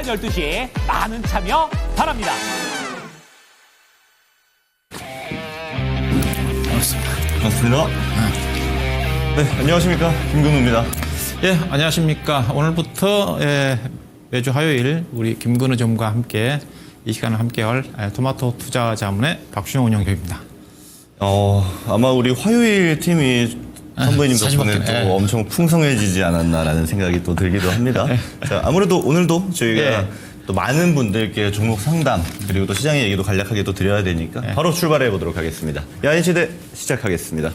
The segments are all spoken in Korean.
오전 12시에 많은 참여 바랍니다. 반갑습니다. 네, 안녕하십니까. 김근우입니다. 예, 안녕하십니까. 오늘부터 매주 화요일 우리 김근우 전무가 함께 이 시간을 함께할 토마토 투자자문의 박준영 운영위원입니다. 아마 우리 화요일 팀이 선배님 덕분에 또 예. 엄청 풍성해지지 않았나라는 생각이 또 들기도 합니다. 자, 아무래도 오늘도 저희가 예. 또 많은 분들께 종목 상담 그리고 또 시장의 얘기도 간략하게 또 드려야 되니까 예. 바로 출발해 보도록 하겠습니다. 야인시대 시작하겠습니다.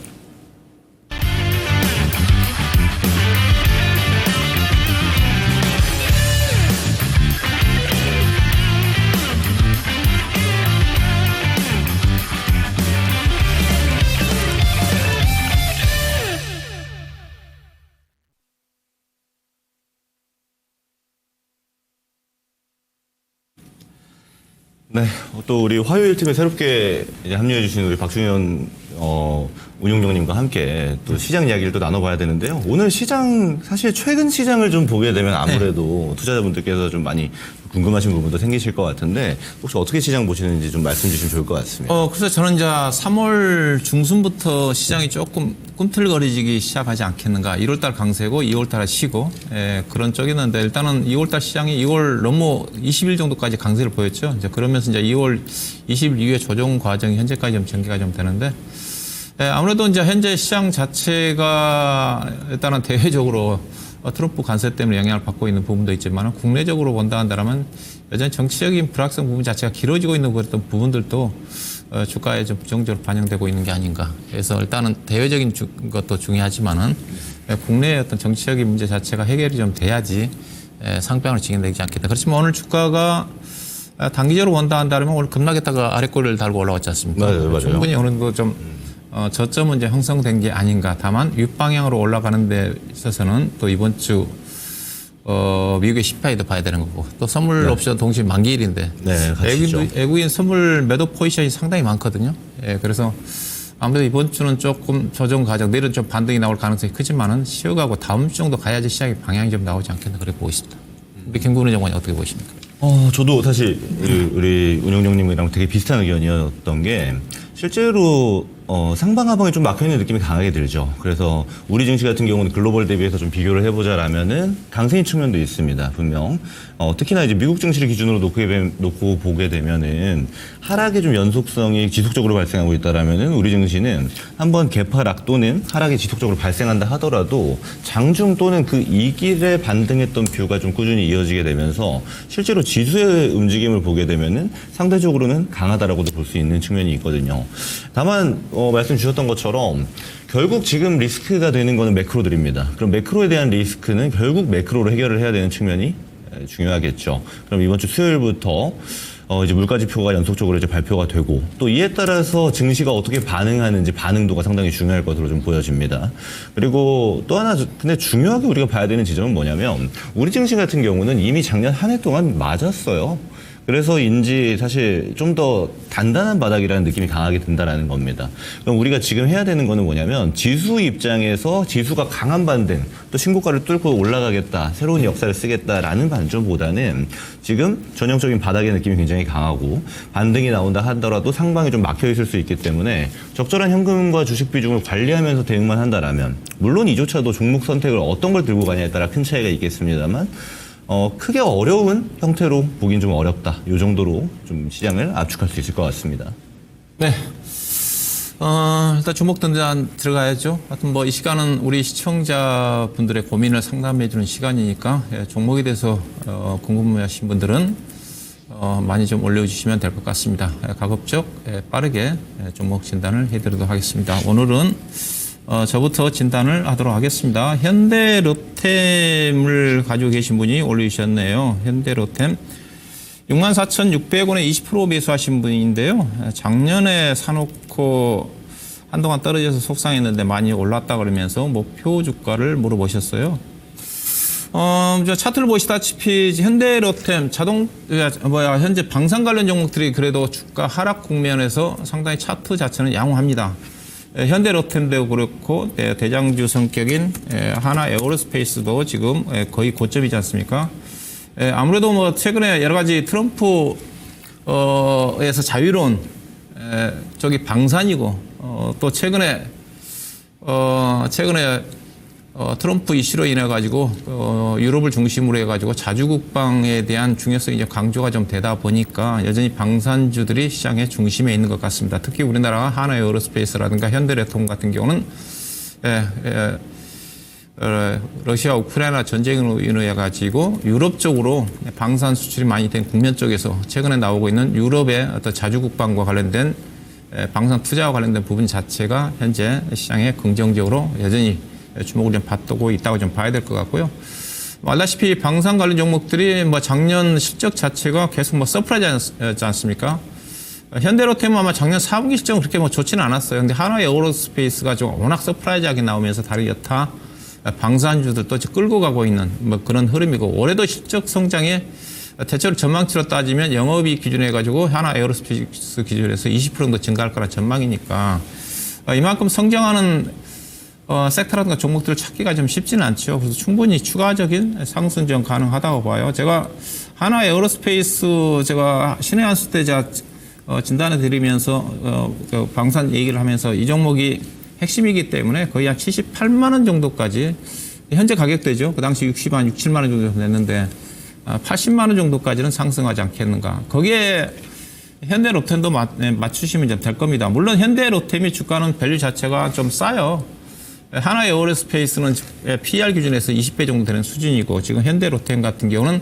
네, 또 우리 화요일 팀에 새롭게 이제 합류해 주신 우리 박준현 운용정님과 함께 또 시장 이야기를 또 나눠봐야 되는데요. 오늘 시장 사실 최근 시장을 좀 보게 되면 아무래도 투자자분들께서 좀 많이 궁금하신 부분도 생기실 것 같은데 혹시 어떻게 시장 보시는지 좀 말씀 주시면 좋을 것 같습니다. 그래서 저는 이제 3월 중순부터 시장이 조금 꿈틀거리기 시작하지 않겠는가. 1월달 강세고 2월달에 쉬고 그런 쪽이었는데 일단은 2월달 시장이 2월 넘어 20일 정도까지 강세를 보였죠. 이제 그러면서 이제 2월 20일 이후에 조정 과정이 현재까지 좀 전개가 좀 되는데 아무래도 이제 현재 시장 자체가 일단은 대외적으로 트럼프 관세 때문에 영향을 받고 있는 부분도 있지만 국내적으로 본다 한다면 여전히 정치적인 불확실성 부분 자체가 길어지고 있는 그랬던 부분들도 주가에 좀 부정적으로 반영되고 있는 게 아닌가. 그래서 일단은 대외적인 것도 중요하지만은 국내의 어떤 정치적인 문제 자체가 해결이 좀 돼야지 상방으로 진행되지 않겠다. 그렇지만 오늘 주가가 단기적으로 본다 한다면 오늘 급락했다가 아래꼬리를 달고 올라왔지 않습니까? 맞아요. 충분히 어느 정도 좀 저점은 이제 형성된 게 아닌가. 다만 윗방향으로 올라가는 데 있어서는 또 이번 주 미국의 CPI도 봐야 되는 거고 또 선물 옵션 동시 만기일인데 네, 같이죠. 외국인 선물 매도 포지션이 상당히 많거든요. 예, 그래서 아무래도 이번 주는 조금 조정 과정 내일은 좀 반등이 나올 가능성이 크지만은 쉬어가고 다음 주 정도 가야지 시장의 방향이 좀 나오지 않겠나 그렇게 보고 있습니다. 우리 김근우 장관이 어떻게 보십니까? 저도 사실 우리 운영정님이랑 되게 비슷한 의견이었던 게 실제로 상방하방에 좀 막혀있는 느낌이 강하게 들죠. 그래서 우리 증시 같은 경우는 글로벌 대비해서 좀 비교를 해보자라면은 강세인 측면도 있습니다. 분명. 특히나 이제 미국 증시를 기준으로 놓고 보게 되면은 하락의 좀 연속성이 지속적으로 발생하고 있다라면은 우리 증시는 한번 개파락 또는 하락이 지속적으로 발생한다 하더라도 장중 또는 그 이 길에 반등했던 뷰가 좀 꾸준히 이어지게 되면서 실제로 지수의 움직임을 보게 되면은 상대적으로는 강하다라고도 볼 수 있는 측면이 있거든요. 다만 말씀 주셨던 것처럼 결국 지금 리스크가 되는 거는 매크로들입니다. 그럼 매크로에 대한 리스크는 결국 매크로로 해결을 해야 되는 측면이 중요하겠죠. 그럼 이번 주 수요일부터 이제 물가 지표가 연속적으로 이제 발표가 되고 또 이에 따라서 증시가 어떻게 반응하는지 반응도가 상당히 중요할 것으로 좀 보여집니다. 그리고 또 하나 근데 중요하게 우리가 봐야 되는 지점은 뭐냐면 우리 증시 같은 경우는 이미 작년 한 해 동안 맞았어요. 그래서인지 사실 좀 더 단단한 바닥이라는 느낌이 강하게 든다라는 겁니다. 그럼 우리가 지금 해야 되는 거는 뭐냐면 지수 입장에서 지수가 강한 반등 또 신고가를 뚫고 올라가겠다 새로운 역사를 쓰겠다라는 관점보다는 지금 전형적인 바닥의 느낌이 굉장히 강하고 반등이 나온다 하더라도 상방이 좀 막혀 있을 수 있기 때문에 적절한 현금과 주식 비중을 관리하면서 대응만 한다라면 물론 이조차도 종목 선택을 어떤 걸 들고 가냐에 따라 큰 차이가 있겠습니다만 크게 어려운 형태로 보긴 좀 어렵다. 이 정도로 좀 시장을 압축할 수 있을 것 같습니다. 네. 일단 주목 등단 들어가야죠. 하여튼 뭐 이 시간은 우리 시청자분들의 고민을 상담해주는 시간이니까 종목에 대해서 궁금하신 분들은 많이 좀 올려주시면 될 것 같습니다. 가급적 빠르게 종목 진단을 해드리도록 하겠습니다. 오늘은 저부터 진단을 하도록 하겠습니다. 현대로템을 가지고 계신 분이 올려주셨네요. 현대로템 64,600원에 20% 매수하신 분인데요. 작년에 사놓고 한동안 떨어져서 속상했는데 많이 올랐다 그러면서 목표 주가를 물어보셨어요. 차트를 보시다시피 현대로템 현재 방산 관련 종목들이 그래도 주가 하락 국면에서 상당히 차트 자체는 양호합니다. 현대로템도 그렇고 대장주 성격인 하나 에어로스페이스도 지금 거의 고점이지 않습니까? 아무래도 뭐 최근에 여러 가지 트럼프 에서 자유로운 저기 방산이고 또 최근에 트럼프 이슈로 인해 가지고 유럽을 중심으로 해 가지고 자주국방에 대한 중요성이 이제 강조가 좀 되다 보니까 여전히 방산주들이 시장의 중심에 있는 것 같습니다. 특히 우리나라가 하나 에어로스페이스라든가 현대레톰 같은 경우는 러시아 우크라이나 전쟁으로 인해 가지고 유럽 쪽으로 방산 수출이 많이 된 국면 쪽에서 최근에 나오고 있는 유럽의 어떤 자주국방과 관련된 방산 투자와 관련된 부분 자체가 현재 시장에 긍정적으로 여전히 주목을 좀 받고 있다고 좀 봐야 될 것 같고요. 알다시피 방산 관련 종목들이 뭐 작년 실적 자체가 계속 뭐 서프라이즈지 않습니까? 현대로템은 아마 작년 4분기 실적은 그렇게 뭐 좋지는 않았어요. 근데 하나의 에어로스페이스가 좀 워낙 서프라이즈하게 나오면서 다른 여타 방산주들도 끌고 가고 있는 뭐 그런 흐름이고, 올해도 실적 성장에 대체로 전망치로 따지면 영업이익 기준으로 해가지고 하나 에어로스페이스 기준에서 20% 정도 증가할 거란 전망이니까 이만큼 성장하는 섹터라든가 종목들을 찾기가 좀 쉽지는 않죠. 그래서 충분히 추가적인 상승 좀 가능하다고 봐요. 제가 하나 에어로스페이스 제가 신의 한수 때 제가 진단을 드리면서 그 방산 얘기를 하면서 이 종목이 핵심이기 때문에 거의 한 78만 원 정도까지 현재 가격대죠. 그 당시 60만 67만 원 정도 냈는데 80만 원 정도까지는 상승하지 않겠는가. 거기에 현대로템도 맞추시면 좀 될 겁니다. 물론 현대로템이 주가는 밸류 자체가 좀 싸요. 하나 에어로스페이스는 PR 기준에서 20배 정도 되는 수준이고, 지금 현대로템 같은 경우는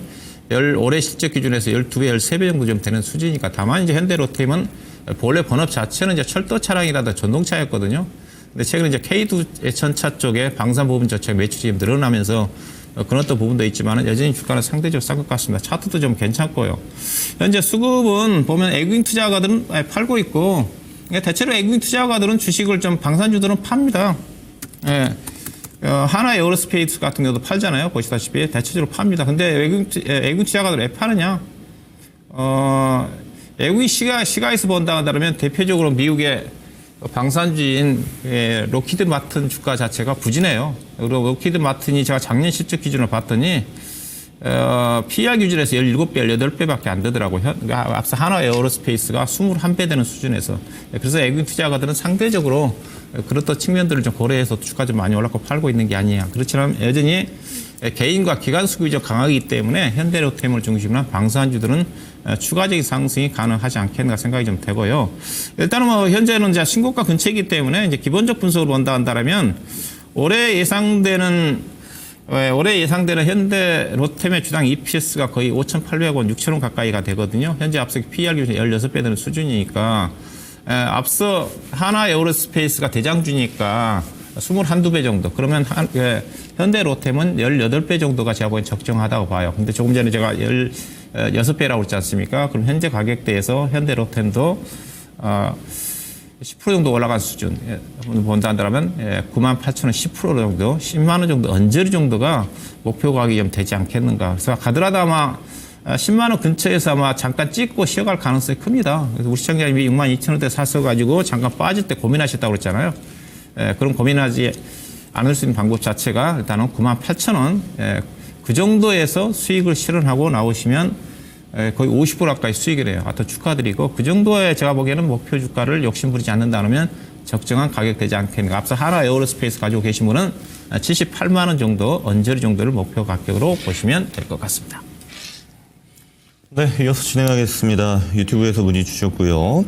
올해 실적 기준에서 12배, 13배 정도 좀 되는 수준이니까. 다만 이제 현대로템은 본래 본업 자체는 이제 철도 차량이라든가 전동차였거든요. 근데 최근에 이제 K2 전차 쪽에 방산 부분 자체가 매출이 늘어나면서 그런 또 부분도 있지만 여전히 주가는 상대적으로 싼 것 같습니다. 차트도 좀 괜찮고요. 현재 수급은 보면 에그윙 투자가들은 팔고 있고, 대체로 에그윙 투자가들은 주식을 좀 방산주들은 팝니다. 예. 하나 에어로스페이스 같은 경우도 팔잖아요. 보시다시피 대체적으로 팝니다. 근데 에그윙 투자가들 왜 파느냐? 에그윙 시가에서 본다 한다면 대표적으로 미국의 방산주인 록히드 마틴 주가 자체가 부진해요. 그리고 록히드 마틴이 제가 작년 실적 기준으로 봤더니 PR 기준에서 17배, 18배밖에 안 되더라고요. 앞서 하나 에어로스페이스가 21배 되는 수준에서. 그래서 에그윙 투자가들은 상대적으로 그렇던 측면들을 좀 고려해서 주가 좀 많이 올랐고 팔고 있는 게 아니에요. 그렇지만 여전히 개인과 기관 수급이 좀 강하기 때문에 현대로템을 중심으로 한 방산주들은 추가적인 상승이 가능하지 않겠는가 생각이 좀 되고요. 일단은 뭐 현재는 이제 신고가 근처이기 때문에 이제 기본적 분석을 본다 한다면 올해 예상되는 현대로템의 주당 EPS가 거의 5,800원, 6,000원 가까이가 되거든요. 현재 앞서 PR 기준 16배 되는 수준이니까 앞서 하나 에어로스페이스가 대장주니까 21~22배 정도. 그러면 현대로템은 18배 정도가 제가 보기엔 적정하다고 봐요. 근데 조금 전에 제가 16배라고 그랬지 않습니까? 그럼 현재 가격대에서 현대로템도 10% 정도 올라간 수준 본다 한다면 98,000원 10% 정도, 10만 원 정도, 언저리 정도가 목표 가격이 좀 되지 않겠는가. 그래서 가더라도 아마 10만 원 근처에서 아마 잠깐 찍고 쉬어갈 가능성이 큽니다. 그래서 우리 시청자님이 62,000원대 사셔가지고 잠깐 빠질 때 고민하셨다고 그랬잖아요. 그럼 고민하지 않을 수 있는 방법 자체가 일단은 98,000원 그 정도에서 수익을 실현하고 나오시면 거의 50% 가까이 수익을 해요. 하여튼 축하드리고, 그 정도의 제가 보기에는 목표 주가를 욕심부리지 않는다면 적정한 가격 되지 않겠는가. 앞서 하나 에어로스페이스 가지고 계신 분은 78만 원 정도, 언저리 정도를 목표 가격으로 보시면 될 것 같습니다. 네, 이어서 진행하겠습니다. 유튜브에서 문의 주셨고요.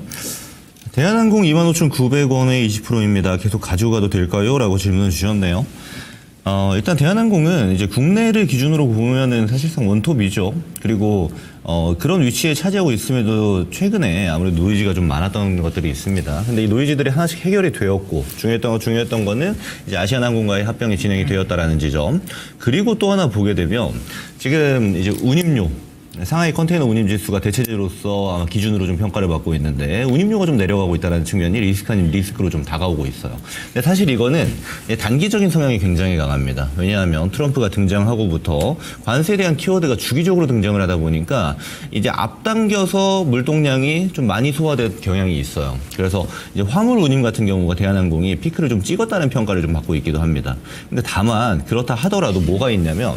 대한항공 25,900원에 20%입니다. 계속 가지고 가도 될까요? 라고 질문을 주셨네요. 일단 대한항공은 이제 국내를 기준으로 보면은 사실상 원톱이죠. 그리고 그런 위치에 차지하고 있음에도 최근에 아무래도 노이즈가 좀 많았던 것들이 있습니다. 근데 이 노이즈들이 하나씩 해결이 되었고, 중요했던 거는 이제 아시아나항공과의 합병이 진행이 되었다라는 지점. 그리고 또 하나 보게 되면 지금 이제 운임료, 상하이 컨테이너 운임 지수가 대체제로서 아마 기준으로 좀 평가를 받고 있는데 운임료가 좀 내려가고 있다는 측면이 리스크로 좀 다가오고 있어요. 근데 사실 이거는 단기적인 성향이 굉장히 강합니다. 왜냐하면 트럼프가 등장하고부터 관세에 대한 키워드가 주기적으로 등장을 하다 보니까 이제 앞당겨서 물동량이 좀 많이 소화된 경향이 있어요. 그래서 이제 화물 운임 같은 경우가 대한항공이 피크를 좀 찍었다는 평가를 좀 받고 있기도 합니다. 근데 다만 그렇다 하더라도 뭐가 있냐면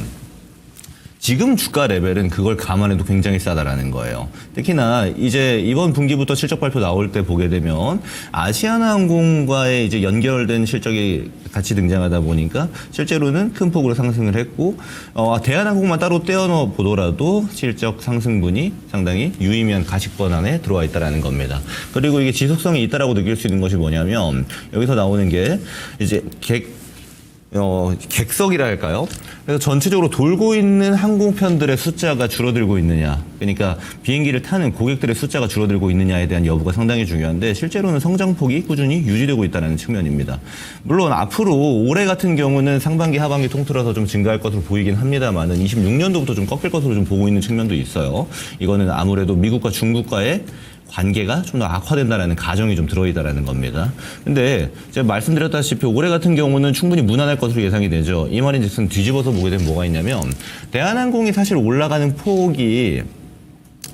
지금 주가 레벨은 그걸 감안해도 굉장히 싸다라는 거예요. 특히나 이제 이번 분기부터 실적 발표 나올 때 보게 되면 아시아나항공과의 이제 연결된 실적이 같이 등장하다 보니까 실제로는 큰 폭으로 상승을 했고 대한항공만 따로 떼어넣어 보더라도 실적 상승분이 상당히 유의미한 가식권 안에 들어와 있다라는 겁니다. 그리고 이게 지속성이 있다라고 느낄 수 있는 것이 뭐냐면 여기서 나오는 게 이제 객석이라 할까요? 그래서 전체적으로 돌고 있는 항공편들의 숫자가 줄어들고 있느냐, 그러니까 비행기를 타는 고객들의 숫자가 줄어들고 있느냐에 대한 여부가 상당히 중요한데 실제로는 성장폭이 꾸준히 유지되고 있다는 측면입니다. 물론 앞으로 올해 같은 경우는 상반기 하반기 통틀어서 좀 증가할 것으로 보이긴 합니다만은 26년도부터 좀 꺾일 것으로 좀 보고 있는 측면도 있어요. 이거는 아무래도 미국과 중국과의 관계가 좀 더 악화된다라는 가정이 좀 들어있다라는 겁니다. 근데 제가 말씀드렸다시피 올해 같은 경우는 충분히 무난할 것으로 예상이 되죠. 이 말인즉슨 뒤집어서 보게 되면 뭐가 있냐면 대한항공이 사실 올라가는 폭이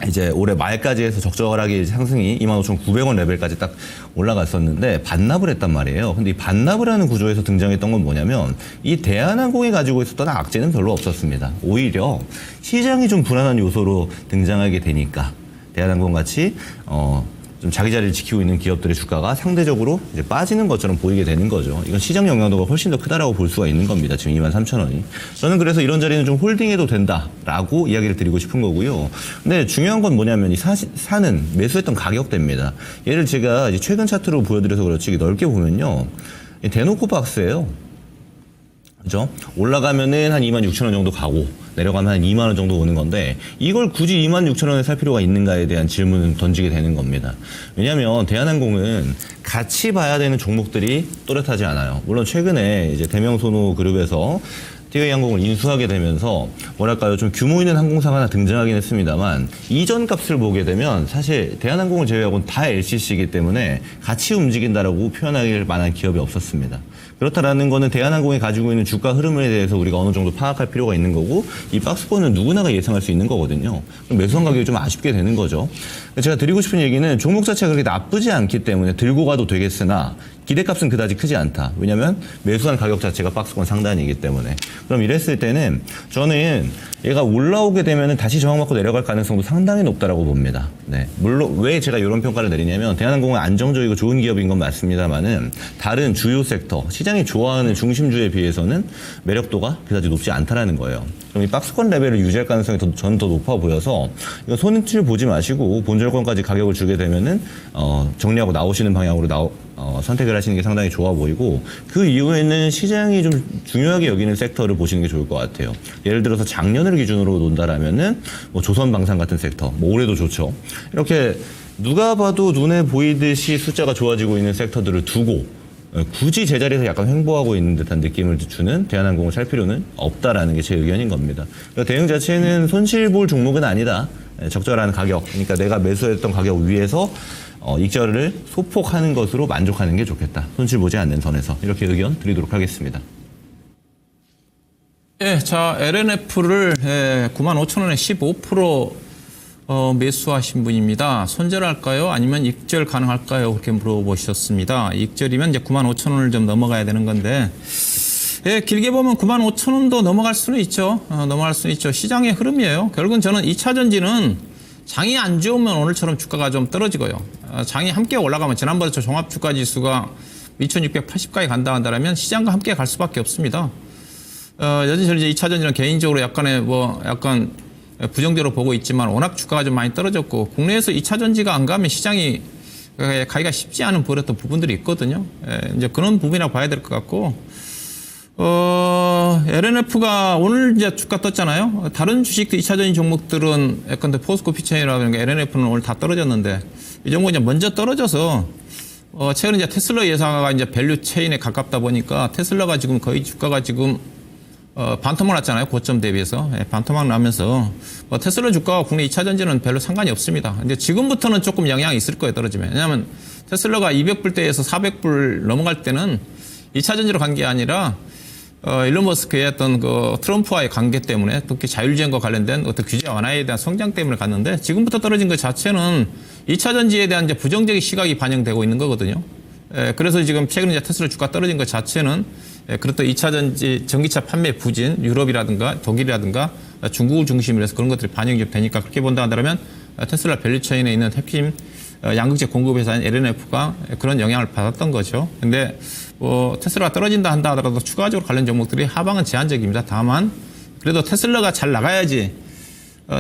이제 올해 말까지 해서 적절하게 상승이 25,900원 레벨까지 딱 올라갔었는데 반납을 했단 말이에요. 근데 이 반납을 하는 구조에서 등장했던 건 뭐냐면 이 대한항공이 가지고 있었던 악재는 별로 없었습니다. 오히려 시장이 좀 불안한 요소로 등장하게 되니까 대한항공 같이 좀 자기 자리를 지키고 있는 기업들의 주가가 상대적으로 이제 빠지는 것처럼 보이게 되는 거죠. 이건 시장 영향도가 훨씬 더 크다라고 볼 수가 있는 겁니다. 지금 23,000원이. 저는 그래서 이런 자리는 좀 홀딩해도 된다라고 이야기를 드리고 싶은 거고요. 근데 중요한 건 뭐냐면 이 사는 매수했던 가격대입니다. 얘를 제가 이제 최근 차트로 보여드려서 그렇지 넓게 보면요. 대놓고 박스예요. 그죠? 올라가면은 한 26,000원 정도 가고 내려가면 한 2만 원 정도 오는 건데 이걸 굳이 26,000원에 살 필요가 있는가에 대한 질문을 던지게 되는 겁니다. 왜냐하면 대한항공은 같이 봐야 되는 종목들이 또렷하지 않아요. 물론 최근에 이제 대명소노 그룹에서 티웨이 항공을 인수하게 되면서 뭐랄까요 좀 규모 있는 항공사가 하나 등장하긴 했습니다만 이전 값을 보게 되면 사실 대한항공을 제외하고는 다 LCC이기 때문에 같이 움직인다라고 표현할 만한 기업이 없었습니다. 그렇다라는 거는 대한항공이 가지고 있는 주가 흐름에 대해서 우리가 어느 정도 파악할 필요가 있는 거고 이 박스권은 누구나가 예상할 수 있는 거거든요. 그럼 매수한 가격이 좀 아쉽게 되는 거죠. 제가 드리고 싶은 얘기는 종목 자체가 그렇게 나쁘지 않기 때문에 들고 가도 되겠으나 기대값은 그다지 크지 않다. 왜냐하면 매수한 가격 자체가 박스권 상단이기 때문에. 그럼 이랬을 때는 저는 얘가 올라오게 되면 다시 저항받고 내려갈 가능성도 상당히 높다라고 봅니다. 네. 물론 왜 제가 이런 평가를 내리냐면 대한항공은 안정적이고 좋은 기업인 건 맞습니다만은 다른 주요 섹터, 시장이 좋아하는 중심주에 비해서는 매력도가 그다지 높지 않다라는 거예요. 그럼 이 박스권 레벨을 유지할 가능성이 저는 더 높아 보여서 이거 손해치를 보지 마시고 본절권까지 가격을 주게 되면은 정리하고 나오시는 방향으로 선택을 하시는 게 상당히 좋아 보이고 그 이후에는 시장이 좀 중요하게 여기는 섹터를 보시는 게 좋을 것 같아요. 예를 들어서 작년을 기준으로 논다라면은 뭐 조선방산 같은 섹터, 뭐 올해도 좋죠. 이렇게 누가 봐도 눈에 보이듯이 숫자가 좋아지고 있는 섹터들을 두고 굳이 제자리에서 약간 횡보하고 있는 듯한 느낌을 주는 대한항공을 살 필요는 없다라는 게 제 의견인 겁니다. 그러니까 대응 자체는 손실볼 종목은 아니다. 적절한 가격, 그러니까 내가 매수했던 가격 위에서 익절을 소폭하는 것으로 만족하는 게 좋겠다. 손실 보지 않는 선에서 이렇게 의견 드리도록 하겠습니다. 예, 자 LNF를 95,000원에 15% 매수하신 분입니다. 손절할까요? 아니면 익절 가능할까요? 그렇게 물어보셨습니다. 익절이면 이제 95,000원을 좀 넘어가야 되는 건데, 예, 길게 보면 95,000원도 넘어갈 수는 있죠. 넘어갈 수는 있죠. 시장의 흐름이에요. 결국은 저는 2차 전지는 장이 안 좋으면 오늘처럼 주가가 좀 떨어지고요. 장이 함께 올라가면 지난번에 저 종합주가지수가 2,680까지 간다 한다면 시장과 함께 갈 수밖에 없습니다. 여전히 저는 이제 2차 전지는 개인적으로 약간 부정적으로 보고 있지만 워낙 주가가 좀 많이 떨어졌고 국내에서 2차 전지가 안 가면 시장이 가기가 쉽지 않은 버렸던 부분들이 있거든요. 이제 그런 부분이라고 봐야 될 것 같고, LNF가 오늘 이제 주가 떴잖아요. 다른 주식도 2차 전지 종목들은 약간 포스코 피처이라든가 LNF는 오늘 다 떨어졌는데 이 종목이 이제 먼저 떨어져서 최근 이제 테슬라 예상화가 이제 밸류 체인에 가깝다 보니까 테슬라가 지금 거의 주가가 지금 반토막 났잖아요. 고점 대비해서. 반토막 나면서 테슬라 주가와 국내 2차 전지는 별로 상관이 없습니다. 근데 지금부터는 조금 영향이 있을 거예요. 떨어지면. 왜냐하면 테슬라가 200불대에서 400불 넘어갈 때는 2차 전지로 간 게 아니라 일론 머스크의 어떤 그 트럼프와의 관계 때문에 특히 자율주행과 관련된 어떤 규제 완화에 대한 성장 때문에 갔는데 지금부터 떨어진 것 자체는 2차 전지에 대한 이제 부정적인 시각이 반영되고 있는 거거든요. 그래서 지금 최근에 이제 테슬라 주가 떨어진 것 자체는 그렇다 2차 전지 전기차 판매 부진 유럽이라든가 독일이라든가 중국을 중심으로 해서 그런 것들이 반영이 좀 되니까 그렇게 본다 하더라면 테슬라 밸류체인에 있는 핵심 양극재 공급회사인 LNF가 그런 영향을 받았던 거죠. 근데 테슬라가 떨어진다 한다 하더라도 추가적으로 관련 종목들이 하방은 제한적입니다. 다만 그래도 테슬라가 잘 나가야지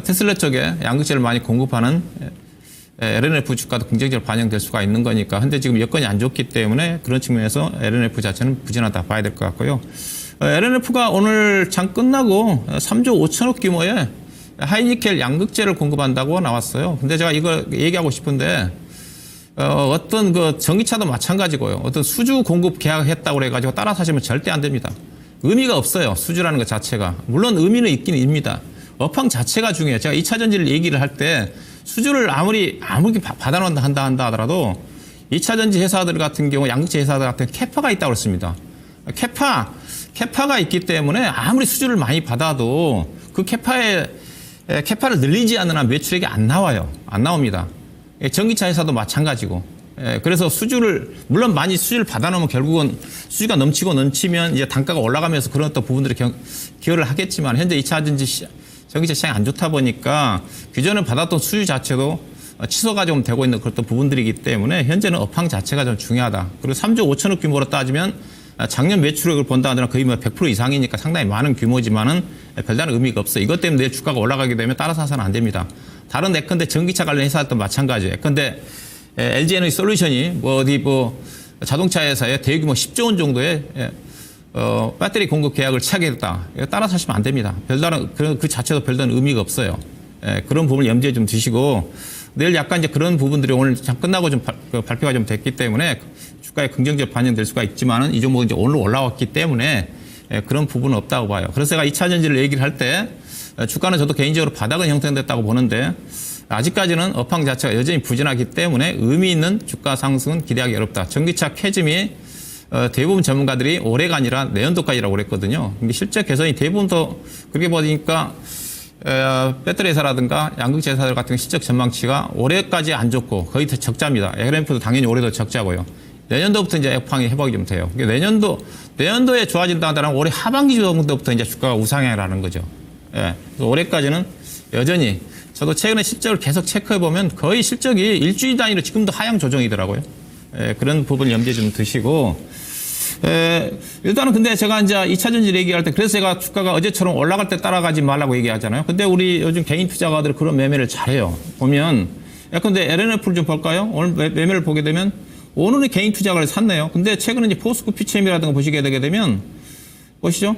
테슬라 쪽에 양극재를 많이 공급하는 LNF 주가도 긍정적으로 반영될 수가 있는 거니까. 근데 지금 여건이 안 좋기 때문에 그런 측면에서 LNF 자체는 부진하다 봐야 될 것 같고요. LNF가 오늘 장 끝나고 3조 5천억 규모의 하이니켈 양극재를 공급한다고 나왔어요. 근데 제가 이거 얘기하고 싶은데 어떤 그 전기차도 마찬가지고요. 어떤 수주 공급 계약했다고 그래가지고 따라 사시면 절대 안 됩니다. 의미가 없어요. 수주라는 것 자체가. 물론 의미는 있긴 있습니다. 업황 자체가 중요해요. 제가 2차 전지를 얘기를 할 때 수주를 아무리 받아놓는다 한다 하더라도 2차 전지 회사들 같은 경우 양극재 회사들 같은 경우 캐파가 있다고 그랬습니다. 캐파가 있기 때문에 아무리 수주를 많이 받아도 그 캐파를 늘리지 않는 한 매출액이 안 나와요. 안 나옵니다. 전기차 회사도 마찬가지고. 그래서 물론 많이 수주를 받아놓으면 결국은 수주가 넘치면 이제 단가가 올라가면서 그런 어떤 부분들이 기여를 하겠지만 현재 2차 전기차 시장이 안 좋다 보니까 기존에 받았던 수주 자체도 취소가 좀 되고 있는 그런 부분들이기 때문에 현재는 업황 자체가 좀 중요하다. 그리고 3조 5천억 규모로 따지면 작년 매출액을 본다 하더라도 거의 100% 이상이니까 상당히 많은 규모지만은 별다른 의미가 없어요. 이것 때문에 내일 주가가 올라가게 되면 따라서 사서는 안 됩니다. 다른 예컨대 전기차 관련 회사도 마찬가지예요. 예컨대 LG 에너지 솔루션이 자동차 회사에 대규모 10조 원 정도의 배터리 공급 계약을 체결했다. 따라 사시면 안 됩니다. 별다른 그 자체도 별다른 의미가 없어요. 그런 부분을 염두에 좀 두시고 내일 약간 이제 그런 부분들이 오늘 끝나고 좀 발표가 좀 됐기 때문에 주가에 긍정적으로 반영될 수가 있지만은 이 종목은 이제 오늘 올라왔기 때문에 그런 부분은 없다고 봐요. 그래서 제가 2차 전지를 얘기를 할 때 주가는 저도 개인적으로 바닥은 형성됐다고 보는데 아직까지는 업황 자체가 여전히 부진하기 때문에 의미 있는 주가 상승은 기대하기 어렵다. 전기차 캐즘이 대부분 전문가들이 올해가 아니라 내년도까지라고 그랬거든요. 근데 실제 개선이 대부분 더 그렇게 보니까 배터리 회사라든가 양극재 회사들 같은 실적 전망치가 올해까지 안 좋고 거의 다 적자입니다. LNF도 당연히 올해도 적자고요. 내년도부터 이제 업황이 회복이 좀 돼요. 내년도에 좋아진다 하더라도 올해 하반기 정도부터 이제 주가가 우상향이라는 거죠. 예. 올해까지는 여전히 저도 최근에 실적을 계속 체크해 보면 거의 실적이 일주일 단위로 지금도 하향 조정이더라고요. 예, 그런 부분을 염두에 좀 두시고, 일단은 근데 제가 이제 2차 전지 얘기할 때 그래서 제가 주가가 어제처럼 올라갈 때 따라가지 말라고 얘기하잖아요. 근데 우리 요즘 개인 투자가들 그런 매매를 잘해요. 보면, 근데 LNF를 좀 볼까요? 오늘 매매를 보게 되면 오늘은 개인 투자가를 샀네요. 근데 최근에 이제 포스코 PCM이라든가 보시게 되게 되면, 보시죠.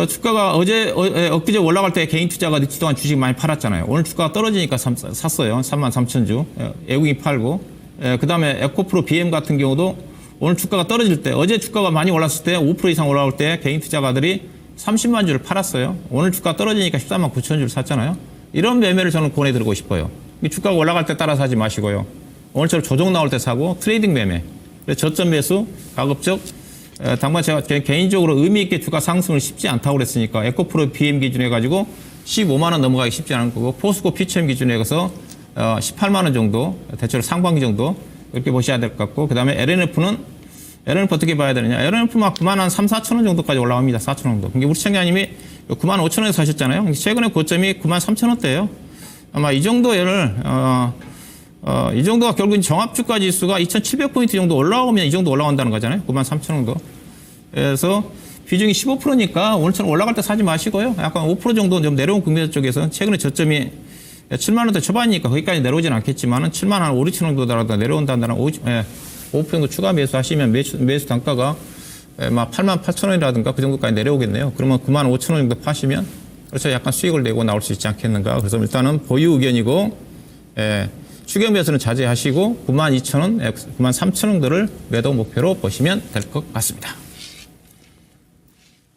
주가가 엊그제 올라갈 때 개인 투자가 며칠 동안 주식 많이 팔았잖아요. 오늘 주가가 떨어지니까 샀어요. 33,000주. 외국인 팔고. 그 다음에 에코프로 BM 같은 경우도 오늘 주가가 떨어질 때, 어제 주가가 많이 올랐을 때 5% 이상 올라올 때 개인 투자가들이 30만 주를 팔았어요. 오늘 주가 떨어지니까 14만 9천 주를 샀잖아요. 이런 매매를 저는 권해드리고 싶어요. 주가가 올라갈 때 따라 사지 마시고요. 오늘처럼 조정 나올 때 사고 트레이딩 매매. 저점 매수, 가급적 당장 제가 개인적으로 의미 있게 주가 상승을 쉽지 않다고 그랬으니까 에코프로 BM 기준에 가지고 15만 원 넘어가기 쉽지 않은 거고 포스코 PCM 기준에 가서 18만 원 정도 대체로 상반기 정도 이렇게 보셔야 될 것 같고 그다음에 LNF 어떻게 봐야 되느냐? LNF 막 9만 한 3, 4천 원 정도까지 올라갑니다. 4천 원 정도. 그러니까 우리 시청자님이 9만 5천 원에 사셨잖아요. 최근에 고점이 9만 3천 원대예요. 아마 이 정도를 이 정도가 결국 종합주가 지수가 2,700포인트 정도 올라오면 이 정도 올라간다는 거잖아요. 9만 3천 정도. 그래서 비중이 15%니까 오늘처럼 올라갈 때 사지 마시고요. 약간 5% 정도 좀 내려온 국내 쪽에서 최근에 저점이 7만 원대 초반이니까 거기까지 내려오진 않겠지만은 7만 한 5, 6천 정도라도 내려온다는 5% 정도 추가 매수하시면 매수 단가가 막 8만 8천 원이라든가 그 정도까지 내려오겠네요. 그러면 9만 5천 원 정도 파시면 그렇죠. 약간 수익을 내고 나올 수 있지 않겠는가. 그래서 일단은 보유 의견이고 추경 매수는 자제하시고 9만 2천 원, 9만 3천 원 정도를 매도 목표로 보시면 될 것 같습니다.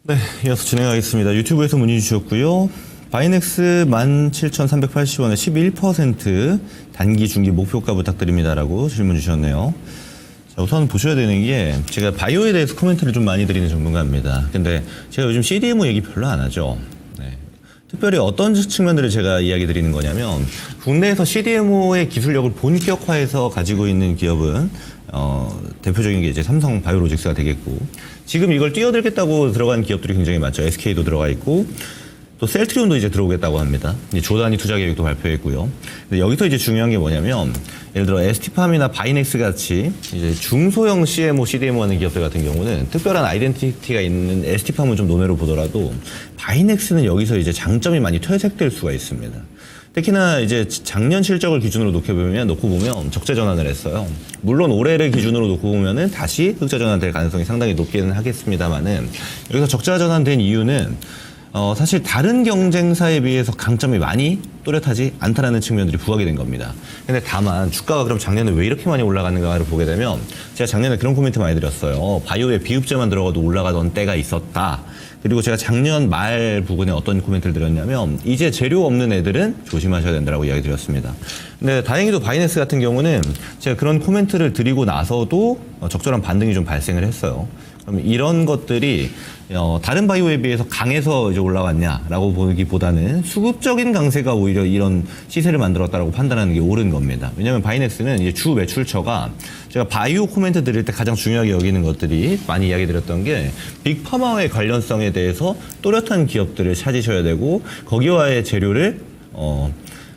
네, 이어서 진행하겠습니다. 유튜브에서 문의 주셨고요. 바이넥스 17,380원에 11% 단기 중기 목표가 부탁드립니다라고 질문 주셨네요. 자, 우선 보셔야 되는 게 제가 바이오에 대해서 코멘트를 좀 많이 드리는 전문가입니다. 근데 제가 요즘 CDMO 얘기 별로 안 하죠. 네. 특별히 어떤 측면들을 제가 이야기 드리는 거냐면 국내에서 CDMO의 기술력을 본격화해서 가지고 있는 기업은 대표적인 게 이제 삼성 바이오로직스가 되겠고 지금 이걸 뛰어들겠다고 들어간 기업들이 굉장히 많죠. SK도 들어가 있고 또 셀트리온도 이제 들어오겠다고 합니다. 이제 조단위 투자 계획도 발표했고요. 근데 여기서 이제 중요한 게 뭐냐면 예를 들어 ST팜이나 바이넥스 같이 이제 중소형 CMO, CDMO 하는 기업들 같은 경우는 특별한 아이덴티티가 있는 ST팜은 좀 논외로 보더라도 바이넥스는 여기서 이제 장점이 많이 퇴색될 수가 있습니다. 특히나 이제 작년 실적을 기준으로 놓고 보면 적재 전환을 했어요. 물론 올해를 기준으로 놓고 보면은 다시 흑자 전환될 가능성이 상당히 높기는 하겠습니다만은 여기서 적자 전환된 이유는 사실 다른 경쟁사에 비해서 강점이 많이 또렷하지 않다라는 측면들이 부각이 된 겁니다. 근데 다만 주가가 그럼 작년에 왜 이렇게 많이 올라가는가를 보게 되면 제가 작년에 그런 코멘트 많이 드렸어요. 바이오에 비흡제만 들어가도 올라가던 때가 있었다. 그리고 제가 작년 말 부분에 어떤 코멘트를 드렸냐면 이제 재료 없는 애들은 조심하셔야 된다고 이야기 드렸습니다. 근데 다행히도 바이넥스 같은 경우는 제가 그런 코멘트를 드리고 나서도 적절한 반등이 좀 발생을 했어요. 그럼 이런 것들이 다른 바이오에 비해서 강해서 이제 올라왔냐라고 보기보다는 수급적인 강세가 오히려 이런 시세를 만들었다라고 판단하는 게 옳은 겁니다. 왜냐하면 바이넥스는 이제 주 매출처가 제가 바이오 코멘트 드릴 때 가장 중요하게 여기는 것들이 많이 이야기 드렸던 게 빅파마와의 관련성에 대해서 또렷한 기업들을 찾으셔야 되고 거기와의 재료를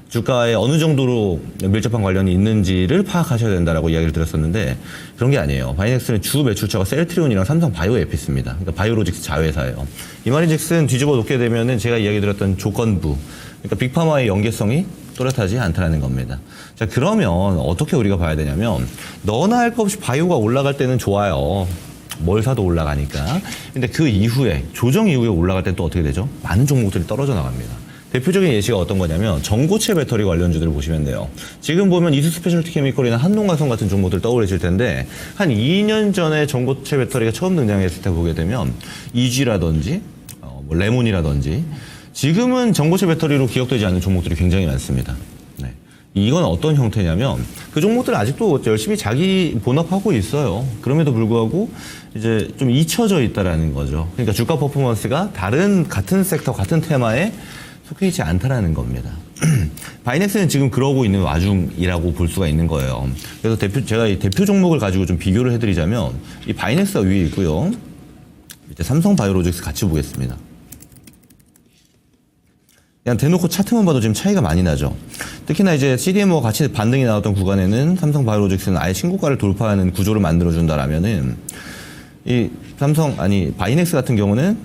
주가에 어느 정도로 밀접한 관련이 있는지를 파악하셔야 된다라고 이야기를 드렸었는데 그런 게 아니에요. 바이넥스는 주 매출처가 셀트리온이랑 삼성 바이오에피스입니다. 그러니까 바이오로직스 자회사예요. 이 말인즉슨 뒤집어 놓게 되면은 제가 이야기 드렸던 조건부, 그러니까 빅파마의 연계성이 또렷하지 않다는 겁니다. 자, 그러면 어떻게 우리가 봐야 되냐면 너나 할 것 없이 바이오가 올라갈 때는 좋아요. 뭘 사도 올라가니까. 근데 그 이후에 조정 이후에 올라갈 때 또 어떻게 되죠? 많은 종목들이 떨어져 나갑니다. 대표적인 예시가 어떤 거냐면 전고체 배터리 관련주들을 보시면 돼요. 지금 보면 이수 스페셜티 케미컬이나 한농가성 같은 종목들 떠오르실 텐데 한 2년 전에 전고체 배터리가 처음 등장했을 때 보게 되면 EG라든지 레몬이라든지 지금은 전고체 배터리로 기억되지 않는 종목들이 굉장히 많습니다. 네. 이건 어떤 형태냐면 그 종목들은 아직도 열심히 자기 본업하고 있어요. 그럼에도 불구하고 이제 좀 잊혀져 있다라는 거죠. 그러니까 주가 퍼포먼스가 같은 섹터, 같은 테마에 속해 있지 않다라는 겁니다. 바이넥스는 지금 그러고 있는 와중이라고 볼 수가 있는 거예요. 그래서 제가 이 대표 종목을 가지고 좀 비교를 해드리자면 이 바이넥스가 위에 있고요. 이제 삼성 바이오로직스 같이 보겠습니다. 그냥 대놓고 차트만 봐도 지금 차이가 많이 나죠. 특히나 이제 CDMO 같이 반등이 나왔던 구간에는 삼성 바이오로직스는 아예 신고가를 돌파하는 구조를 만들어준다라면은 이 바이넥스 같은 경우는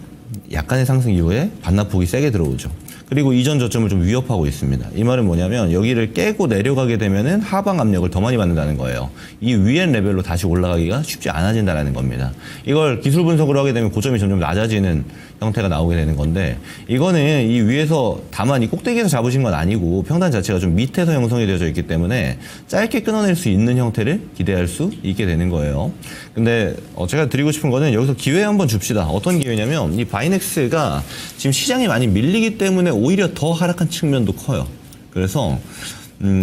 약간의 상승 이후에 반납폭이 세게 들어오죠. 그리고 이전 저점을 좀 위협하고 있습니다. 이 말은 뭐냐면 여기를 깨고 내려가게 되면은 하방 압력을 더 많이 받는다는 거예요. 이 위엔 레벨로 다시 올라가기가 쉽지 않아진다는 겁니다. 이걸 기술 분석으로 하게 되면 고점이 점점 낮아지는 형태가 나오게 되는 건데 이거는 이 위에서 다만 이 꼭대기에서 잡으신 건 아니고 평단 자체가 좀 밑에서 형성이 되어져 있기 때문에 짧게 끊어낼 수 있는 형태를 기대할 수 있게 되는 거예요. 근데 제가 드리고 싶은 거는 여기서 기회 한번 줍시다. 어떤 기회냐면 이 바이넥스가 지금 시장이 많이 밀리기 때문에 오히려 더 하락한 측면도 커요. 그래서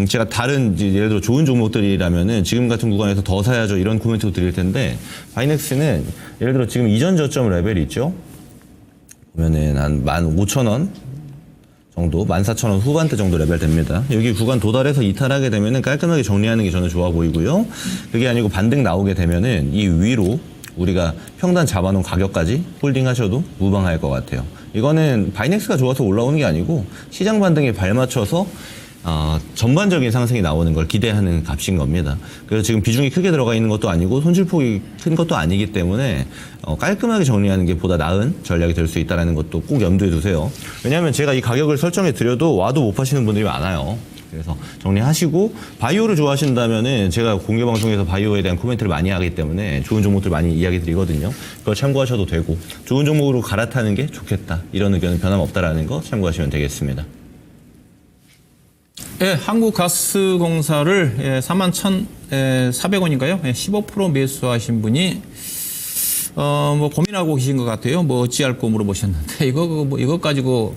제가 다른 예를 들어 좋은 종목들이라면은 지금 같은 구간에서 더 사야죠 이런 코멘트도 드릴 텐데 바이넥스는 예를 들어 지금 이전 저점 레벨이 있죠. 보면은 한 15,000원 정도, 14,000원 후반대 정도 레벨 됩니다. 여기 구간 도달해서 이탈하게 되면은 깔끔하게 정리하는 게 저는 좋아 보이고요. 그게 아니고 반등 나오게 되면은 이 위로 우리가 평단 잡아놓은 가격까지 홀딩하셔도 무방할 것 같아요. 이거는 바이넥스가 좋아서 올라오는 게 아니고 시장 반등에 발맞춰서 전반적인 상승이 나오는 걸 기대하는 값인 겁니다. 그래서 지금 비중이 크게 들어가 있는 것도 아니고 손실폭이 큰 것도 아니기 때문에 깔끔하게 정리하는 게 보다 나은 전략이 될 수 있다는 것도 꼭 염두에 두세요. 왜냐하면 제가 이 가격을 설정해 드려도 와도 못 파시는 분들이 많아요. 그래서 정리하시고 바이오를 좋아하신다면은 제가 공개 방송에서 바이오에 대한 코멘트를 많이 하기 때문에 좋은 종목들 많이 이야기 드리거든요. 그걸 참고하셔도 되고 좋은 종목으로 갈아타는 게 좋겠다. 이런 의견은 변함없다라는 거 참고하시면 되겠습니다. 예, 한국가스공사를 41,400원인가요? 15% 매수하신 분이 뭐 고민하고 계신 것 같아요. 뭐 어찌할꼬 물어보셨는데 이거 가지고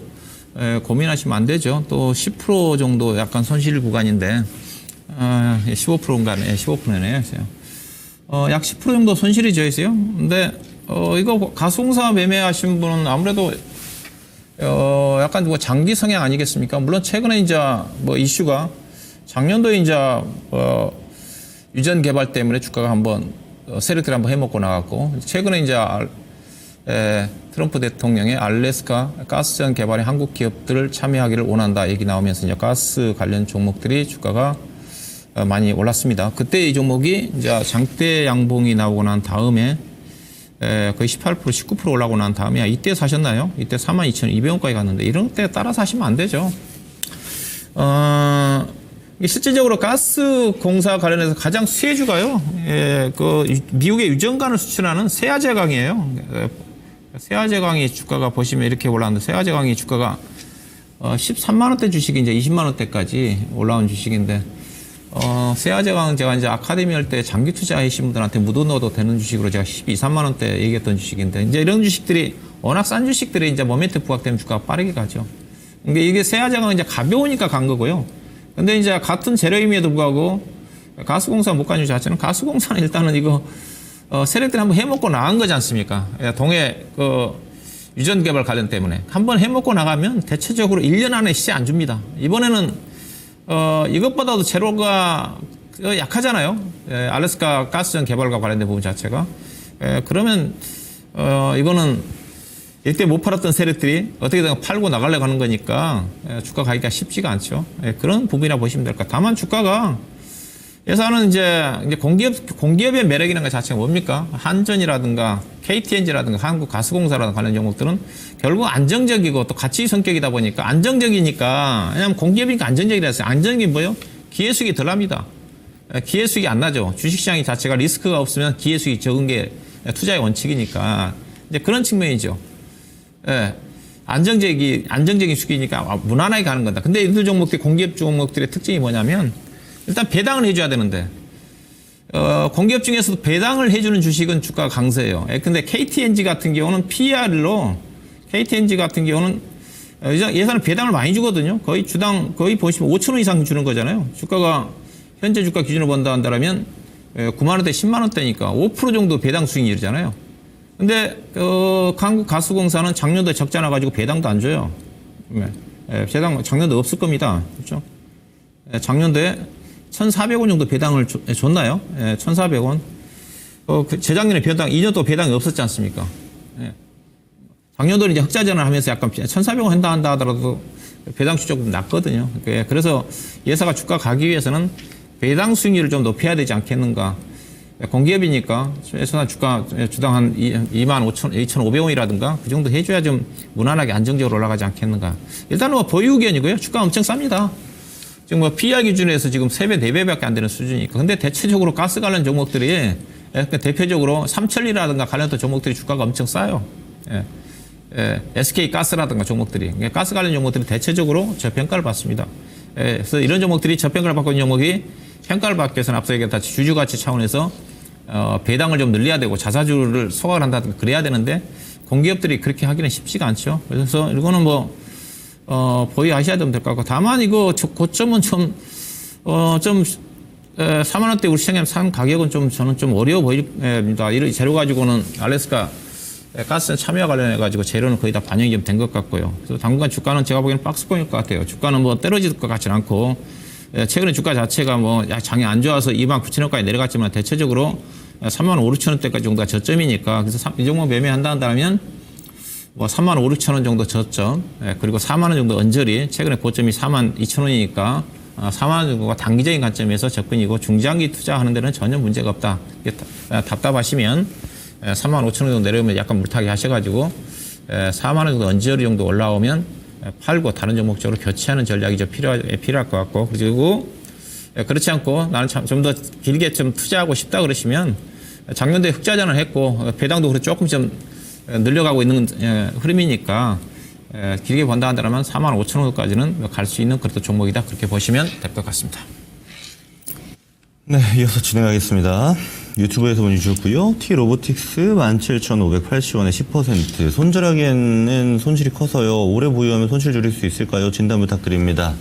고민하시면 안 되죠. 또 10% 정도 약간 손실 구간인데 15%인가네, 15%네요. 약 10% 정도 손실이 져 있어요. 근데 이거 가스공사 매매하신 분은 아무래도 약간 뭐 장기 성향 아니겠습니까? 물론 최근에 이제 뭐 이슈가 작년도에 이제 유전 개발 때문에 주가가 한번 세력들이 한번 해먹고 나갔고 최근에 이제 트럼프 대통령의 알래스카 가스전 개발에 한국 기업들을 참여하기를 원한다 얘기 나오면서 이제 가스 관련 종목들이 주가가 많이 올랐습니다. 그때 이 종목이 이제 장대 양봉이 나오고 난 다음에 거의 18% 19% 올라오고 난 다음에 이때 사셨나요? 이때 42,200원까지 갔는데 이런 때 따라 사시면 안 되죠. 실질적으로 가스 공사 관련해서 가장 수혜주가요. 미국의 유전관을 수출하는 세아제강이에요. 세아제강이 주가가 보시면 이렇게 올라왔는데 세아제강이 주가가 13만 원대 주식이 이제 20만 원대까지 올라온 주식인데 세아제강은 제가 이제 아카데미 할 때 장기 투자하신 분들한테 묻어넣어도 되는 주식으로 제가 12, 3만 원대 얘기했던 주식인데 이제 이런 주식들이 워낙 싼 주식들이 이제 모멘트 부각되면 주가가 빠르게 가죠. 근데 이게 세아제강은 이제 가벼우니까 간 거고요. 근데 이제 같은 재료임에도 불구하고 가스공사 못 간 이유 자체는 가스공사는 일단은 이거 세력들이 한번 해먹고 나간 거지 않습니까? 동해 유전 개발 관련 때문에 한번 해먹고 나가면 대체적으로 1년 안에 시세 안 줍니다. 이번에는 이것보다도 재료가 약하잖아요. 알래스카 가스전 개발과 관련된 부분 자체가. 그러면 이거는 이때 못 팔았던 세력들이 어떻게든 팔고 나가려고 하는 거니까 주가 가기가 쉽지가 않죠. 그런 부분이라 보시면 될 것 같아요. 다만 주가가 예산은 이제 공기업의 매력이라는 것 자체가 뭡니까? 한전이라든가 KTNG라든가 한국가스공사라든가 관련 종목들은 결국 안정적이고 또 가치 성격이다 보니까 안정적이니까 왜냐하면 공기업이니까 안정적이라 했어요. 안정적이 뭐예요? 기회수익이 덜 납니다. 기회수익이 안 나죠. 주식시장이 자체가 리스크가 없으면 기회수익이 적은 게 투자의 원칙이니까 이제 그런 측면이죠. 안정적인 수익이니까 무난하게 가는 거다. 근데 이들 종목들이 공기업 종목들의 특징이 뭐냐면 일단 배당을 해줘야 되는데 공기업 중에서도 배당을 해주는 주식은 주가가 강세예요. 근데 KTNG 같은 경우는 PER로 KTNG 같은 경우는 예산을 배당을 많이 주거든요. 거의 주당 거의 보시면 5천 원 이상 주는 거잖아요. 주가가 현재 주가 기준으로 본다 한다면 9만 원대 10만 원대니까 5% 정도 배당 수익률이잖아요. 근데 한국가스공사는 작년도에 적자 나가지고 배당도 안 줘요. 배당 작년도 없을 겁니다. 그렇죠? 작년도에 1,400원 정도 배당을 줬나요? 1,400원. 재작년에 배당 2년 동안 배당이 없었지 않습니까? 작년도는 이제 흑자전을 하면서 약간 1,400원 한다 하더라도 배당 수익이 낮거든요. 그래서 예사가 주가 가기 위해서는 배당 수익률을 좀 높여야 되지 않겠는가? 공기업이니까 최소한 주당 한 25,500원이라든가 그 정도 해줘야 좀 무난하게 안정적으로 올라가지 않겠는가. 일단은 뭐 보유 의견이고요. 주가 엄청 쌉니다. 지금 뭐 PR 기준에서 지금 3배, 4배밖에 안 되는 수준이니까. 근데 대체적으로 가스 관련 종목들이 대표적으로 삼천리라든가 관련된 종목들이 주가가 엄청 싸요. SK 가스라든가 종목들이. 가스 관련 종목들이 대체적으로 저평가를 받습니다. 그래서 이런 종목들이 저평가를 받고 있는 종목이 평가를 받기 위해서는 앞서 얘기했다 주주가치 차원에서 배당을 좀 늘려야 되고 자사주를 소각을 한다든가 그래야 되는데 공기업들이 그렇게 하기는 쉽지가 않죠. 그래서 이거는 보유하셔야 되면 될 것 같고 다만 이거 고점은 좀 4만 원대 우리 시장에 산 가격은 저는 좀 어려워 보입니다. 이런 재료 가지고는 알래스카 가스 참여 관련해 가지고 재료는 거의 다 반영이 좀 된 것 같고요. 그래서 당분간 주가는 제가 보기에는 박스권일 것 같아요. 주가는 떨어질 것 같지는 않고 최근에 주가 자체가 장이 안 좋아서 29,000원까지 내려갔지만 대체적으로 35,000원대까지 정도가 저점이니까 그래서 이 종목 매매한다면 35,000원 정도 저점 그리고 4만 원 정도 언저리 최근에 고점이 42,000원이니까 4만 원 정도가 단기적인 관점에서 접근이고 중장기 투자하는 데는 전혀 문제가 없다. 답답하시면 35,000원 정도 내려오면 약간 물타기 하셔가지고 4만 원 정도 언저리 정도 올라오면 팔고 다른 종목 쪽으로 교체하는 전략이 좀 필요할 것 같고 그리고 그렇지 않고 나는 좀 더 길게 좀 투자하고 싶다 그러시면 작년도에 흑자전을 했고 배당도 그래도 조금 좀 늘려가고 있는 흐름이니까 길게 본다 한다면 45,000원까지는 갈 수 있는 그런 종목이다 그렇게 보시면 될 것 같습니다. 네, 이어서 진행하겠습니다. 유튜브에서 보내주셨고요. T로보틱스 17,580원에 10%. 손절하기에는 손실이 커서요. 오래 보유하면 손실 줄일 수 있을까요? 진단 부탁드립니다.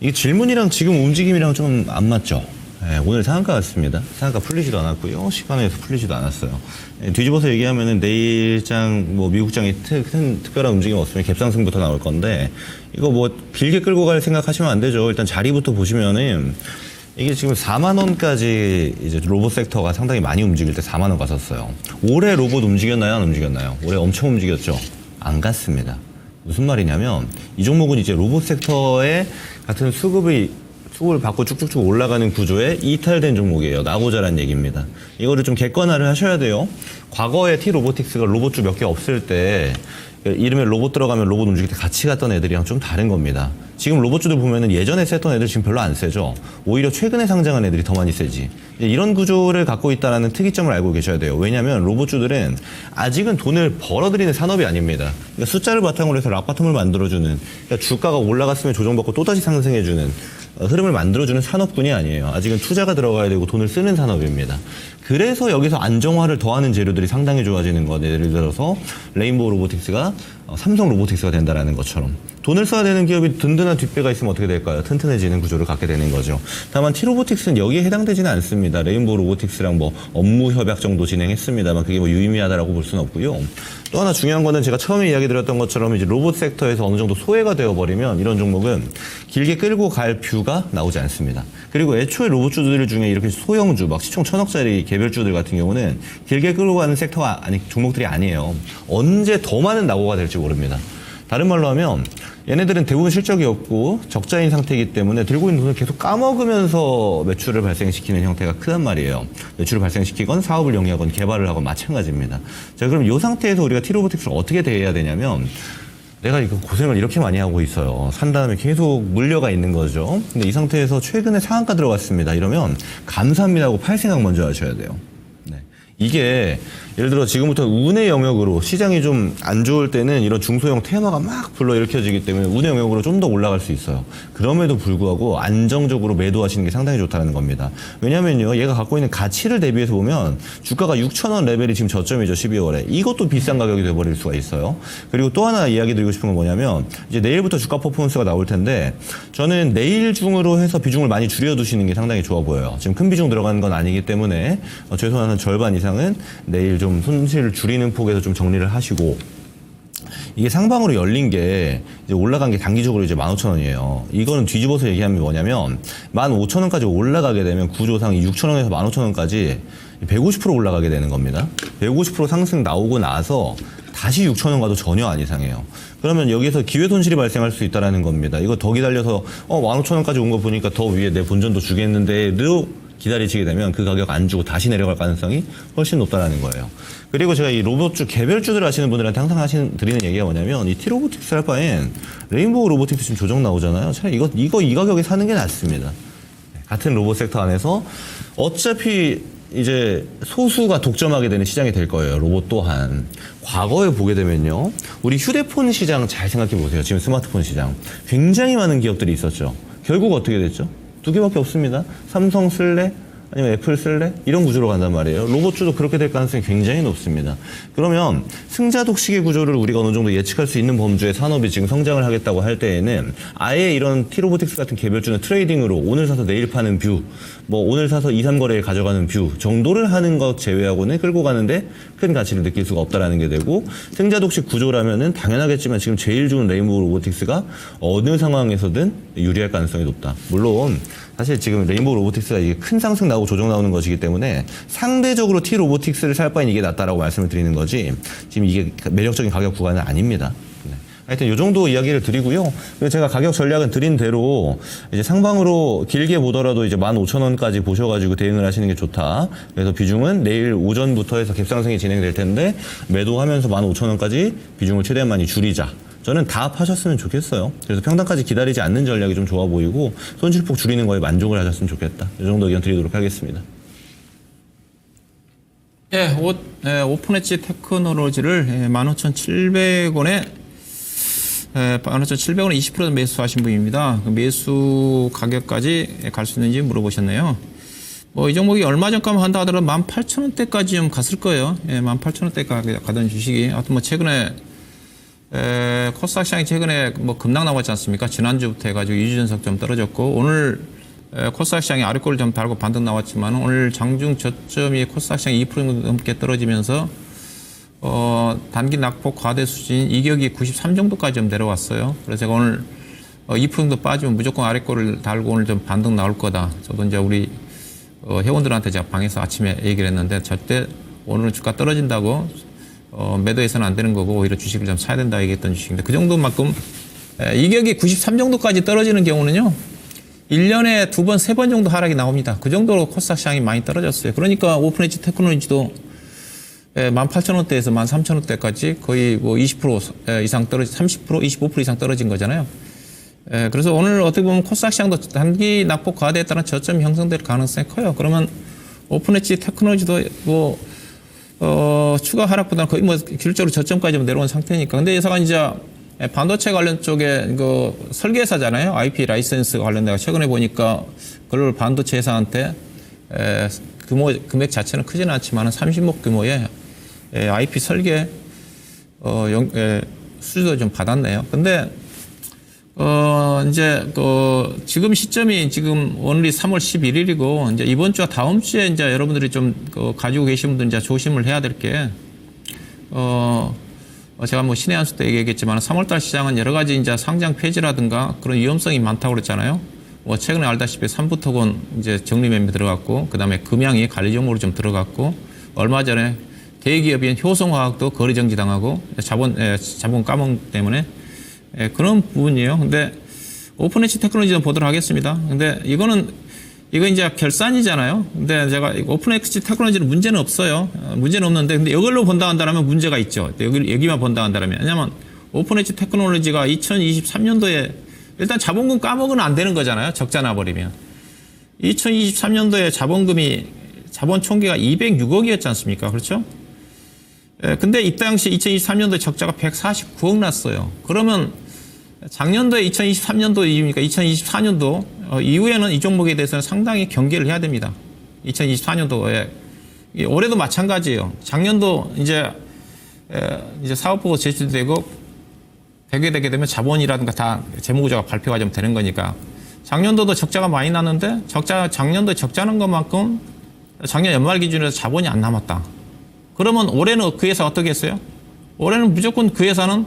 이게 질문이랑 지금 움직임이랑 좀 안 맞죠? 네, 오늘 상한가 같습니다. 상한가 풀리지도 않았고요. 시간에서 풀리지도 않았어요. 네, 뒤집어서 얘기하면은 내일장, 미국장이 특별한 움직임 없으면 갭상승부터 나올 건데, 이거 길게 끌고 갈 생각하시면 안 되죠. 일단 자리부터 보시면은, 이게 지금 4만 원까지 이제 로봇 섹터가 상당히 많이 움직일 때 4만 원 갔었어요. 올해 로봇 움직였나요? 안 움직였나요? 올해 엄청 움직였죠? 안 갔습니다. 무슨 말이냐면 이 종목은 이제 로봇 섹터의 같은 수급을 받고 쭉쭉쭉 올라가는 구조에 이탈된 종목이에요. 나고자란 얘기입니다. 이거를 좀 객관화를 하셔야 돼요. 과거에 T로보틱스가 로봇주 몇 개 없을 때 이름에 로봇 들어가면 로봇 움직일 때 같이 갔던 애들이랑 좀 다른 겁니다. 지금 로봇주들 보면은 예전에 셌던 애들 지금 별로 안 세죠. 오히려 최근에 상장한 애들이 더 많이 세지. 이런 구조를 갖고 있다는 특이점을 알고 계셔야 돼요. 왜냐하면 로봇주들은 아직은 돈을 벌어들이는 산업이 아닙니다. 그러니까 숫자를 바탕으로 해서 락바텀을 만들어주는, 그러니까 주가가 올라갔으면 조정받고 또다시 상승해주는 흐름을 만들어주는 산업군이 아니에요. 아직은 투자가 들어가야 되고 돈을 쓰는 산업입니다. 그래서 여기서 안정화를 더하는 재료들이 상당히 좋아지는 것. 예를 들어서 레인보우 로보틱스가 삼성 로보틱스가 된다라는 것처럼 돈을 써야 되는 기업이 든든한 뒷배가 있으면 어떻게 될까요? 튼튼해지는 구조를 갖게 되는 거죠. 다만 T로보틱스는 여기에 해당되지는 않습니다. 레인보우 로보틱스랑 뭐 업무 협약 정도 진행했습니다만 그게 뭐 유의미하다라고 볼 수는 없고요. 또 하나 중요한 거는 제가 처음에 이야기 드렸던 것처럼 이제 로봇 섹터에서 어느 정도 소외가 되어버리면 이런 종목은 길게 끌고 갈 뷰가 나오지 않습니다. 그리고 애초에 로봇주들 중에 이렇게 소형주, 막 시총 1000억짜리 개별주들 같은 경우는 길게 끌고 가는 섹터가 종목들이 아니에요. 언제 더 많은 낙오가 될지 모릅니다. 다른 말로 하면 얘네들은 대부분 실적이 없고 적자인 상태이기 때문에 들고 있는 돈을 계속 까먹으면서 매출을 발생시키는 형태가 크단 말이에요. 매출을 발생시키건 사업을 영위하건 개발을 하건 마찬가지입니다. 자, 그럼 이 상태에서 우리가 T로보틱스를 어떻게 대해야 되냐면 내가 이거 고생을 이렇게 많이 하고 있어요. 산 다음에 계속 물려가 있는 거죠. 근데 이 상태에서 최근에 상한가 들어갔습니다. 이러면 감사합니다 하고 팔 생각 먼저 하셔야 돼요. 네. 이게 예를 들어 지금부터 운의 영역으로 시장이 좀 안 좋을 때는 이런 중소형 테마가 막 불러일으켜지기 때문에 운의 영역으로 좀 더 올라갈 수 있어요. 그럼에도 불구하고 안정적으로 매도하시는 게 상당히 좋다는 겁니다. 왜냐면요, 얘가 갖고 있는 가치를 대비해서 보면 주가가 6,000원 레벨이 지금 저점이죠, 12월에. 이것도 비싼 가격이 돼버릴 수가 있어요. 그리고 또 하나 이야기 드리고 싶은 건 뭐냐면 이제 내일부터 주가 퍼포먼스가 나올 텐데 저는 내일 중으로 해서 비중을 많이 줄여두시는 게 상당히 좋아 보여요. 지금 큰 비중 들어가는 건 아니기 때문에 최소한 한 절반 이상은 내일 좀 손실을 줄이는 폭에서 좀 정리를 하시고, 이게 상방으로 열린 게 이제 올라간 게 단기적으로 이제 15,000원이에요. 이거는 뒤집어서 얘기하면 뭐냐면 15,000원까지 올라가게 되면 구조상 6,000원에서 15,000원까지 150% 올라가게 되는 겁니다. 150% 상승 나오고 나서 다시 6,000원 가도 전혀 안 이상해요. 그러면 여기서 기회 손실이 발생할 수 있다는 겁니다. 이거 더 기다려서 15,000원까지 온 거 보니까 더 위에 내 본전도 주겠는데도 기다리시게 되면 그 가격 안 주고 다시 내려갈 가능성이 훨씬 높다는 거예요. 그리고 제가 이 로봇주, 개별주들 하시는 분들한테 항상 드리는 얘기가 뭐냐면 이 T로보틱스 할 바엔 레인보우 로보틱스 지금 조정 나오잖아요. 차라리 이 가격에 사는 게 낫습니다. 같은 로봇 섹터 안에서 어차피 이제 소수가 독점하게 되는 시장이 될 거예요. 로봇 또한. 과거에 보게 되면요, 우리 휴대폰 시장 잘 생각해 보세요. 지금 스마트폰 시장 굉장히 많은 기업들이 있었죠. 결국 어떻게 됐죠? 두 개밖에 없습니다. 삼성 쓸래? 아니면 애플 쓸래? 이런 구조로 간단 말이에요. 로봇주도 그렇게 될 가능성이 굉장히 높습니다. 그러면 승자 독식의 구조를 우리가 어느 정도 예측할 수 있는 범주의 산업이 지금 성장을 하겠다고 할 때에는 아예 이런 T로보틱스 같은 개별주는 트레이딩으로 오늘 사서 내일 파는 뷰, 뭐 오늘 사서 2, 3거래일 가져가는 뷰 정도를 하는 것 제외하고는 끌고 가는데 큰 가치를 느낄 수가 없다라는 게 되고, 승자 독식 구조라면은 당연하겠지만 지금 제일 좋은 레인보우 로보틱스가 어느 상황에서든 유리할 가능성이 높다. 물론 사실 지금 레인보우 로보틱스가 이게 큰 상승 나오고 조정 나오는 것이기 때문에 상대적으로 T로보틱스를 살 바엔 이게 낫다라고 말씀을 드리는 거지 지금 이게 매력적인 가격 구간은 아닙니다. 네. 하여튼 이 정도 이야기를 드리고요. 그리고 제가 가격 전략은 드린 대로 이제 상방으로 길게 보더라도 이제 15,000원까지 보셔가지고 대응을 하시는 게 좋다. 그래서 비중은 내일 오전부터 해서 갭상승이 진행될 텐데 매도하면서 15,000원까지 비중을 최대한 많이 줄이자. 저는 다 합하셨으면 좋겠어요. 그래서 평단까지 기다리지 않는 전략이 좀 좋아 보이고 손실폭 줄이는 거에 만족을 하셨으면 좋겠다. 이 정도 의견 드리도록 하겠습니다. 예, 오픈엣지 테크놀로지를 15,700원에 15,700원에 20% 매수하신 분입니다. 그 매수 가격까지 갈 수 있는지 물어보셨네요. 뭐 이 종목이 얼마 전까만 한다 하더라도 18,000원대까지 좀 갔을 거예요. 예, 18,000원대까지 가던 주식이. 하여튼 뭐 최근에 코스닥 시장이 최근에 뭐 급락 나왔지 않습니까? 지난주부터 해가지고 2주 연속 좀 떨어졌고, 오늘 코스닥 시장이 아래꼴을 좀 달고 반등 나왔지만 오늘 장중 저점이 코스닥 시장이 2% 넘게 떨어지면서 단기 낙폭 과대 수준 이격이 93 정도까지 좀 내려왔어요. 그래서 제가 오늘 2% 정도 빠지면 무조건 아래 거를 달고 오늘 좀 반등 나올 거다. 저도 이제 우리 회원들한테 제가 방에서 아침에 얘기를 했는데 절대 오늘은 주가 떨어진다고 매도해서는 안 되는 거고 오히려 주식을 좀 사야 된다 얘기했던 주식인데 그 정도만큼 이격이 93 정도까지 떨어지는 경우는요. 1년에 2번, 3번 정도 하락이 나옵니다. 그 정도로 코스닥 시장이 많이 떨어졌어요. 그러니까 오픈엣지 테크놀로지도 18,000원대에서 13,000원대까지 거의 뭐 20% 이상 떨어지, 30%, 25% 이상 떨어진 거잖아요. 그래서 오늘 어떻게 보면 코스닥 시장도 단기 낙폭 과대에 따른 저점이 형성될 가능성이 커요. 그러면 오픈엣지 테크놀로지도 뭐, 추가 하락보다는 거의 뭐 기술적으로 저점까지 내려온 상태니까. 근데 예사가 이제 반도체 관련 쪽에 그 설계사잖아요. IP 라이센스 관련돼서 최근에 보니까 글로벌 반도체 회사한테 금액 자체는 크지는 않지만 30억 규모의 IP 설계 수주도 좀 받았네요. 근데 이제 지금 시점이 지금 오늘이 3월 11일이고 이제 이번 주와 다음 주에 이제 여러분들이 좀 가지고 계신 분들 이제 조심을 해야 될 게 제가 뭐 신의 한수 때 얘기했지만 3월달 시장은 여러 가지 이제 상장 폐지라든가 그런 위험성이 많다고 그랬잖아요. 뭐 최근에 알다시피 삼부토건 이제 정리 매매 들어갔고, 그 다음에 금양이 관리 종목으로 좀 들어갔고, 얼마 전에 대기업인 효성화학도 거래 정지 당하고 자본 까먹 때문에 그런 부분이에요. 근데 오픈엣지 테크놀로지도 보도록 하겠습니다. 근데 이거 이제 결산이잖아요. 근데 제가 오픈엣지 테크놀로지는 문제는 없어요. 문제는 없는데, 근데 이걸로 본다 한다면 문제가 있죠. 여기만 본다 한다면. 왜냐면 오픈엣지 테크놀로지가 2023년도에 일단 자본금 까먹으면 안 되는 거잖아요. 적자 나버리면. 2023년도에 자본 총계가 206억이었지 않습니까? 그렇죠? 근데 이때 당시 2023년도에 적자가 149억 났어요. 그러면 작년도에 2023년도 이후니까 2024년도 이후에는 이 종목에 대해서는 상당히 경계를 해야 됩니다. 2024년도에. 올해도 마찬가지예요. 작년도 이제 사업보고 제출되고 대개되게 되면 자본이라든가 다 재무구조가 발표가 좀 되는 거니까. 작년도도 적자가 많이 났는데 작년도에 적자 난 것만큼 작년 연말 기준에서 자본이 안 남았다. 그러면 올해는 그 회사 어떻게 했어요? 올해는 무조건 그 회사는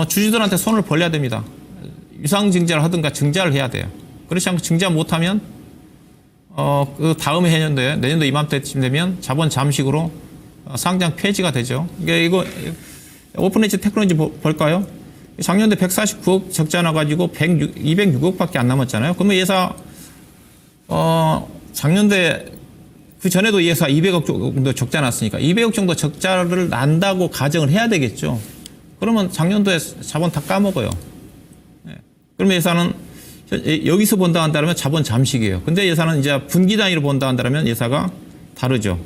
주주들한테 손을 벌려야 됩니다. 유상증자를 하든가 증자를 해야 돼요. 그렇지 않고 증자 못하면 그 다음 해년도에 내년도 이맘때쯤 되면 자본 잠식으로 상장 폐지가 되죠. 이거 오픈엣지 테크놀로지 볼까요? 작년도에 149억 적자 나가지고 206억밖에 안 남았잖아요. 그러면 예사 작년도에 그 전에도 이 회사 200억 정도 적자 났으니까 200억 정도 적자를 난다고 가정을 해야 되겠죠. 그러면 작년도에 자본 다 까먹어요. 그러면 예사는 여기서 본다 한다면 자본 잠식이에요. 근데 예사는 이제 분기 단위로 본다 한다면 예사가 다르죠.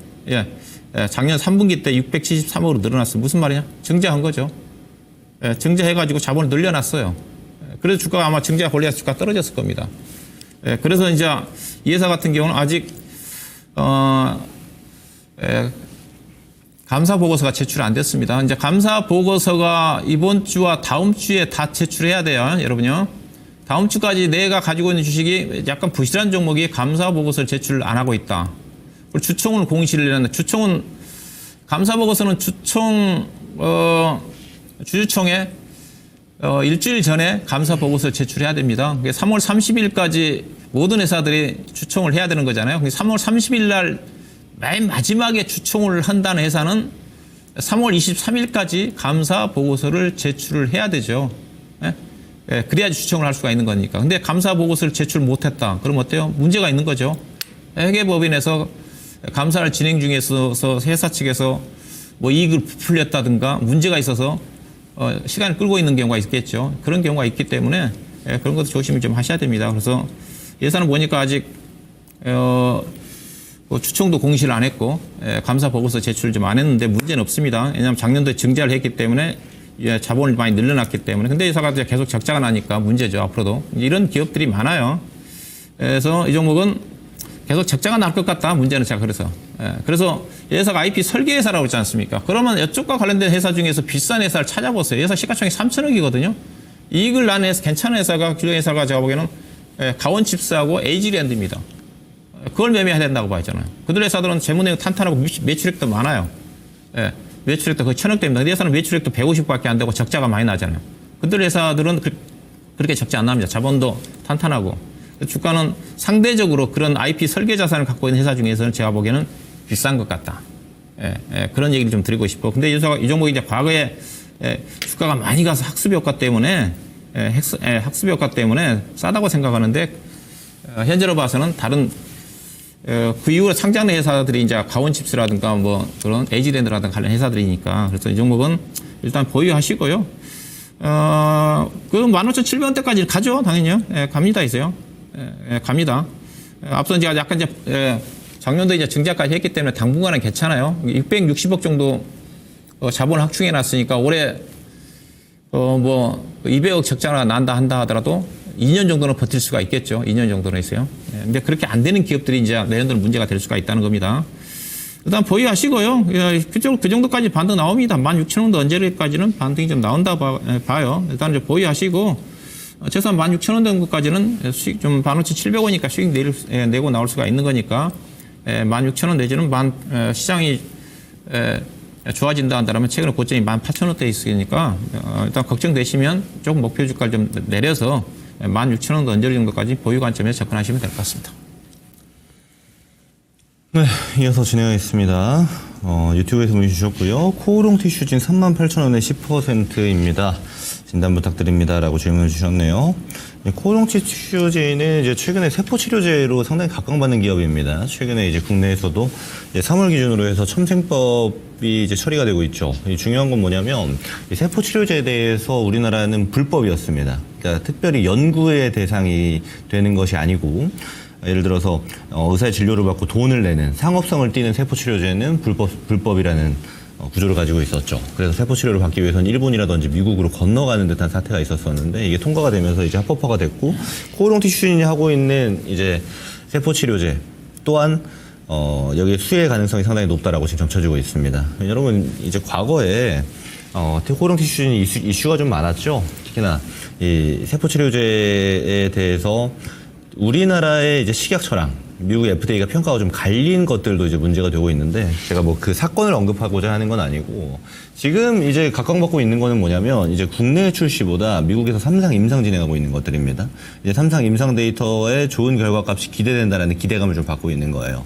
작년 3분기 때 673억으로 늘어났어요. 무슨 말이냐? 증자한 거죠. 증자해가지고 자본을 늘려놨어요. 그래서 주가가 아마 증자가 걸려서 주가 떨어졌을 겁니다. 그래서 이제 이 회사 같은 경우는 아직 감사 보고서가 제출 안 됐습니다. 이제 감사 보고서가 이번 주와 다음 주에 다 제출해야 돼요, 여러분요. 다음 주까지 내가 가지고 있는 주식이 약간 부실한 종목이 감사 보고서를 제출 안 하고 있다. 그리고 주총을 공시를 했는데 주총은 감사 보고서는 주주총회 일주일 전에 감사 보고서 제출해야 됩니다. 3월 30일까지 모든 회사들이 주총을 해야 되는 거잖아요. 3월 30일 날 맨 마지막에 주총을 한다는 회사는 3월 23일까지 감사 보고서를 제출을 해야 되죠. 그래야지 주총을 할 수가 있는 거니까. 근데 감사 보고서를 제출 못했다. 그럼 어때요? 문제가 있는 거죠. 회계법인에서 감사를 진행 중에서 회사 측에서 뭐 이익을 부풀렸다든가 문제가 있어서 시간을 끌고 있는 경우가 있겠죠. 그런 경우가 있기 때문에 그런 것도 조심을 좀 하셔야 됩니다. 그래서 예산은 보니까 아직 주총도 공시를 안 했고 감사 보고서 제출을 좀 안 했는데 문제는 없습니다. 왜냐하면 작년도에 증자를 했기 때문에 자본을 많이 늘려놨기 때문에. 근데 회사가 계속 적자가 나니까 문제죠. 앞으로도. 이런 기업들이 많아요. 그래서 이 종목은 계속 적자가 날 것 같다. 문제는 제가 그래서. 그래서 회사가 IP 설계 회사라고 그러지 않습니까? 그러면 이쪽과 관련된 회사 중에서 비싼 회사를 찾아보세요. 회사 시가총액 3천억이거든요. 이익을 난 회사, 괜찮은 회사가, 규정 회사가 제가 보기에는 가원칩스하고 에이지랜드입니다. 그걸 매매해야 된다고 봐야잖아요. 그들 회사들은 재무내용 탄탄하고 매출액도 많아요. 매출액도 거의 1,000억대입니다. 근데 회사는 매출액도 150밖에 안 되고 적자가 많이 나잖아요. 그들 회사들은 그렇게 적지 않답니다. 자본도 탄탄하고. 주가는 상대적으로 그런 IP 설계 자산을 갖고 있는 회사 중에서는 제가 보기에는 비싼 것 같다. 그런 얘기를 좀 드리고 싶고. 근데 이 종목이 이제 과거에 주가가 많이 가서 학습 효과 때문에 싸다고 생각하는데 현재로 봐서는 다른 그 이후에 상장된 회사들이 이제 가온칩스라든가 뭐 그런 에이지랜드라든가 관련 회사들이니까 그래서 이 종목은 일단 보유하시고요. 그 15,700원대까지 가죠, 당연히요. 갑니다, 있어요. 갑니다. 앞서 제가 약간 이제 작년도 이제 증자까지 했기 때문에 당분간은 괜찮아요. 660억 정도 자본을 확충해 놨으니까 올해 뭐 200억 적자가 난다 한다 하더라도 2년 정도는 버틸 수가 있겠죠. 2년 정도는 있어요. 근데 그렇게 안 되는 기업들이 이제 내년도는 문제가 될 수가 있다는 겁니다. 일단 보유하시고요. 그 정도까지 반등 나옵니다. 16,000원도 언제까지는 반등이 좀 나온다 봐요. 일단 이제 보유하시고 최소한 16,000원 정도까지는 수익 좀 15,700원이니까 수익 내고 나올 수가 있는 거니까 16,000원 내지는 시장이 좋아진다 한다면 최근에 고점이 18,000원대 있으니까 일단 걱정되시면 조금 목표 주가를 좀 내려서 16,000원 언저리 정도까지 보유 관점에서 접근하시면 될 것 같습니다. 네, 이어서 진행하겠습니다. 유튜브에서 문의 주셨고요. 코오롱 티슈진 38,000원에 10%입니다. 진단 부탁드립니다라고 질문을 주셨네요. 코오롱 티슈진은 이제 최근에 세포 치료제로 상당히 각광받는 기업입니다. 최근에 이제 국내에서도 이제 3월 기준으로 해서 첨생법이 이제 처리가 되고 있죠. 중요한 건 뭐냐면 이 세포 치료제에 대해서 우리나라는 불법이었습니다. 그러니까 특별히 연구의 대상이 되는 것이 아니고 예를 들어서 의사의 진료를 받고 돈을 내는 상업성을 띠는 세포 치료제는 불법이라는 구조를 가지고 있었죠. 그래서 세포 치료를 받기 위해서는 일본이라든지 미국으로 건너가는 듯한 사태가 있었었는데 이게 통과가 되면서 이제 합법화가 됐고 코오롱 티슈진이 하고 있는 이제 세포 치료제 또한 여기 수혜 가능성이 상당히 높다라고 지금 점쳐지고 있습니다. 여러분 이제 과거에 코오롱 티슈진이 이슈가 좀 많았죠. 특히나 이 세포 치료제에 대해서 우리나라의 이제 식약처랑 미국 FDA가 평가가 좀 갈린 것들도 이제 문제가 되고 있는데 제가 뭐 그 사건을 언급하고자 하는 건 아니고 지금 이제 각광받고 있는 거는 뭐냐면 이제 국내 출시보다 미국에서 3상 임상 진행하고 있는 것들입니다. 이제 3상 임상 데이터의 좋은 결과값이 기대된다라는 기대감을 좀 받고 있는 거예요.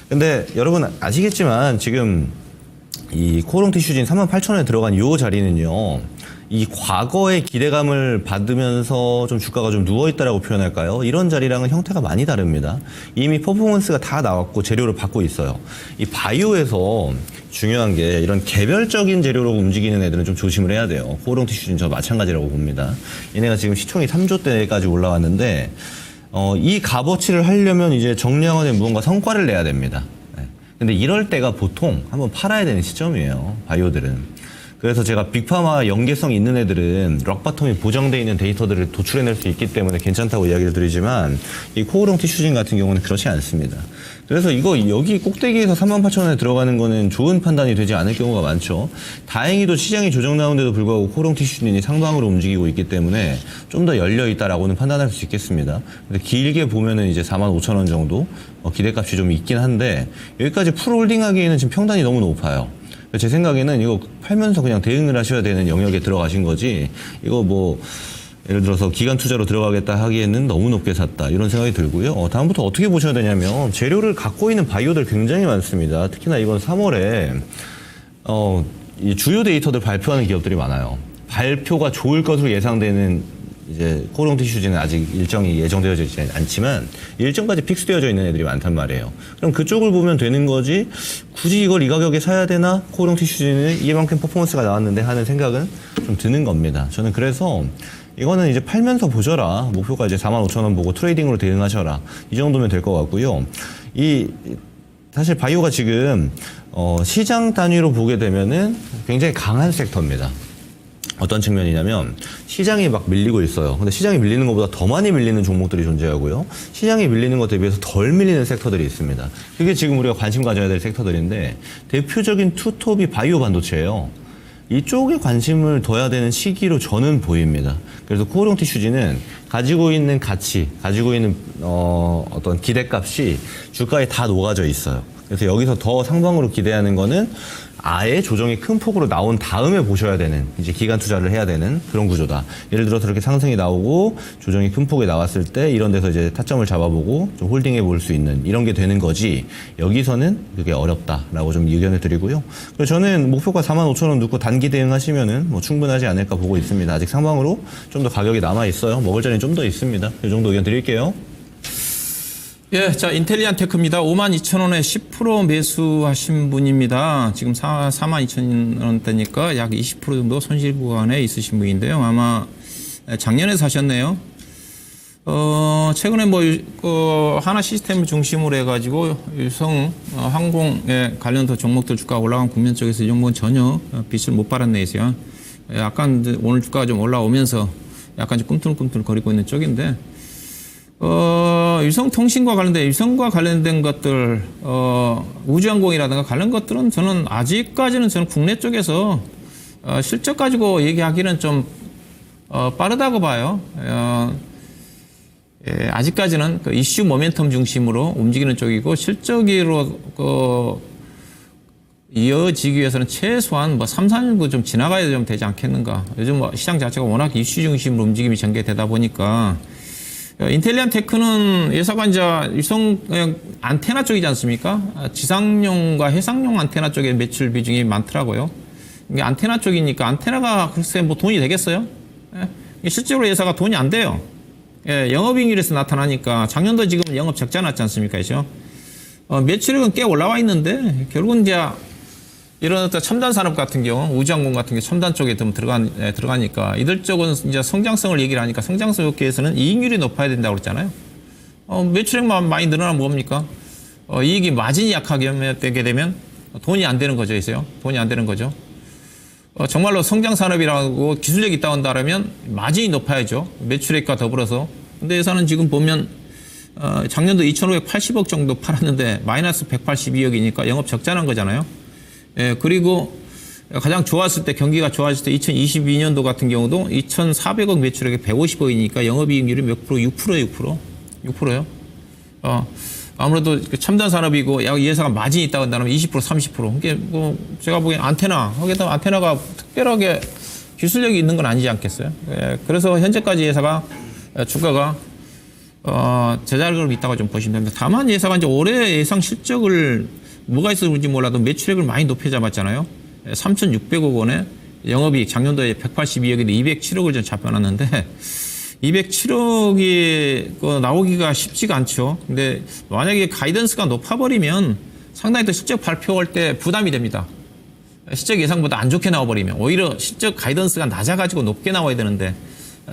근데 여러분 아시겠지만 지금 이 코오롱 티슈진 38,000원에 들어간 요 자리는요. 이 과거의 기대감을 받으면서 좀 주가가 좀 누워있다라고 표현할까요? 이런 자리랑은 형태가 많이 다릅니다. 이미 퍼포먼스가 다 나왔고 재료를 받고 있어요. 이 바이오에서 중요한 게 이런 개별적인 재료로 움직이는 애들은 좀 조심을 해야 돼요. 코오롱 티슈진 저 마찬가지라고 봅니다. 얘네가 지금 시총이 3조대까지 올라왔는데 이 값어치를 하려면 이제 정량화된 무언가 성과를 내야 됩니다. 근데 이럴 때가 보통 한번 팔아야 되는 시점이에요. 바이오들은. 그래서 제가 빅파마 연계성 있는 애들은 럭바텀이 보장되어 있는 데이터들을 도출해낼 수 있기 때문에 괜찮다고 이야기를 드리지만 이 코오롱 티슈진 같은 경우는 그렇지 않습니다. 그래서 이거 여기 꼭대기에서 38,000원에 들어가는 거는 좋은 판단이 되지 않을 경우가 많죠. 다행히도 시장이 조정 나오는데도 불구하고 코오롱 티슈진이 상방으로 움직이고 있기 때문에 좀 더 열려 있다라고는 판단할 수 있겠습니다. 근데 길게 보면은 이제 45,000원 정도 기대값이 좀 있긴 한데 여기까지 풀홀딩하기에는 지금 평단이 너무 높아요. 제 생각에는 이거 팔면서 그냥 대응을 하셔야 되는 영역에 들어가신 거지 이거 뭐 예를 들어서 기간 투자로 들어가겠다 하기에는 너무 높게 샀다 이런 생각이 들고요. 다음부터 어떻게 보셔야 되냐면 재료를 갖고 있는 바이오들 굉장히 많습니다. 특히나 이번 3월에 이 주요 데이터들 발표하는 기업들이 많아요. 발표가 좋을 것으로 예상되는 이제 코오롱 티슈진은 아직 일정이 예정되어져 있지 않지만 일정까지 픽스되어져 있는 애들이 많단 말이에요. 그럼 그쪽을 보면 되는 거지 굳이 이걸 이 가격에 사야 되나? 코오롱 티슈진은 이만큼 퍼포먼스가 나왔는데 하는 생각은 좀 드는 겁니다. 저는 그래서 이거는 이제 팔면서 보셔라. 목표가 이제 45,000원 보고 트레이딩으로 대응하셔라. 이 정도면 될 것 같고요. 사실 바이오가 지금 시장 단위로 보게 되면은 굉장히 강한 섹터입니다. 어떤 측면이냐면 시장이 막 밀리고 있어요. 근데 시장이 밀리는 것보다 더 많이 밀리는 종목들이 존재하고요. 시장이 밀리는 것에 비해서 덜 밀리는 섹터들이 있습니다. 그게 지금 우리가 관심 가져야 될 섹터들인데 대표적인 투톱이 바이오 반도체예요. 이쪽에 관심을 둬야 되는 시기로 저는 보입니다. 그래서 코오롱 티슈진은 가지고 있는 가치, 가지고 있는 어떤 기대값이 주가에 다 녹아져 있어요. 그래서 여기서 더 상방으로 기대하는 거는 아예 조정이 큰 폭으로 나온 다음에 보셔야 되는 이제 기간 투자를 해야 되는 그런 구조다. 예를 들어서 이렇게 상승이 나오고 조정이 큰 폭에 나왔을 때 이런 데서 이제 타점을 잡아보고 좀 홀딩해 볼 수 있는 이런 게 되는 거지 여기서는 그게 어렵다라고 좀 의견을 드리고요. 그래서 저는 목표가 45,000원 놓고 단기 대응하시면은 뭐 충분하지 않을까 보고 있습니다. 아직 상방으로 좀 더 가격이 남아 있어요. 먹을 자리는 좀 더 있습니다. 이 정도 의견 드릴게요. 예, 자, 인텔리안 테크입니다. 52,000원에 10% 매수하신 분입니다. 지금 42,000원대니까 약 20% 정도 손실 구간에 있으신 분인데요. 아마 작년에 사셨네요. 최근에 하나 시스템을 중심으로 해가지고 유성 항공에 관련된 종목들 주가가 올라간 국면 쪽에서 이 정도는 전혀 빛을 못 발았네요. 약간 오늘 주가가 좀 올라오면서 약간 좀 꿈틀꿈틀 거리고 있는 쪽인데, 유성통신과 관련된 것들, 우주항공이라든가 관련 것들은 저는 아직까지는 저는 국내 쪽에서, 실적 가지고 얘기하기는 좀, 빠르다고 봐요. 예, 아직까지는 그 이슈 모멘텀 중심으로 움직이는 쪽이고, 실적으로, 이어지기 위해서는 최소한 3, 4년도 좀 지나가야 좀 되지 않겠는가. 요즘 시장 자체가 워낙 이슈 중심으로 움직임이 전개되다 보니까, 인텔리안 테크는 예사가 이제 유성 안테나 쪽이지 않습니까? 지상용과 해상용 안테나 쪽에 매출 비중이 많더라고요. 이게 안테나 쪽이니까 안테나가 글쎄 뭐 돈이 되겠어요? 예? 실제로 예사가 돈이 안 돼요. 예, 영업이익률에서 나타나니까 작년도 지금 영업 적자 났지 않습니까? 그죠? 매출액은 꽤 올라와 있는데 결국은 이제 이런 어떤 첨단 산업 같은 경우, 우주항공 같은 게 첨단 쪽에 좀 들어가니까 이들 쪽은 이제 성장성을 얘기를 하니까 성장성 업계에서는 이익률이 높아야 된다고 그랬잖아요. 매출액만 많이 늘어나면 뭡니까? 이익이 마진이 약하게 되게 되면 돈이 안 되는 거죠, 있어요. 돈이 안 되는 거죠. 정말로 성장 산업이라고 기술력이 있다 한다면 마진이 높아야죠. 매출액과 더불어서. 근데 예산은 지금 보면 작년도 2,580억 정도 팔았는데 마이너스 182억이니까 영업 적자난 거잖아요. 예, 그리고 가장 좋았을 때, 경기가 좋았을 때 2022년도 같은 경우도 2,400억 매출액에 150억이니까 영업이익률이 몇 프로? 6%요, 6%요. 아무래도 첨단 산업이고 예사가 마진이 있다고 한다면 20%, 30%. 이게 뭐 제가 보기엔 거기다 안테나가 특별하게 기술력이 있는 건 아니지 않겠어요? 예, 그래서 현재까지 예사가 주가가 제자리를 있다고 좀 보시면 됩니다. 다만 예사가 이제 올해 예상 실적을 뭐가 있었는지 몰라도 매출액을 많이 높여 잡았잖아요. 3,600억 원에 영업이익 작년도에 182억인데 207억을 좀 잡아놨는데 207억이 나오기가 쉽지가 않죠. 근데 만약에 가이던스가 높아버리면 상당히 또 실적 발표할 때 부담이 됩니다. 실적 예상보다 안 좋게 나와버리면 오히려 실적 가이던스가 낮아가지고 높게 나와야 되는데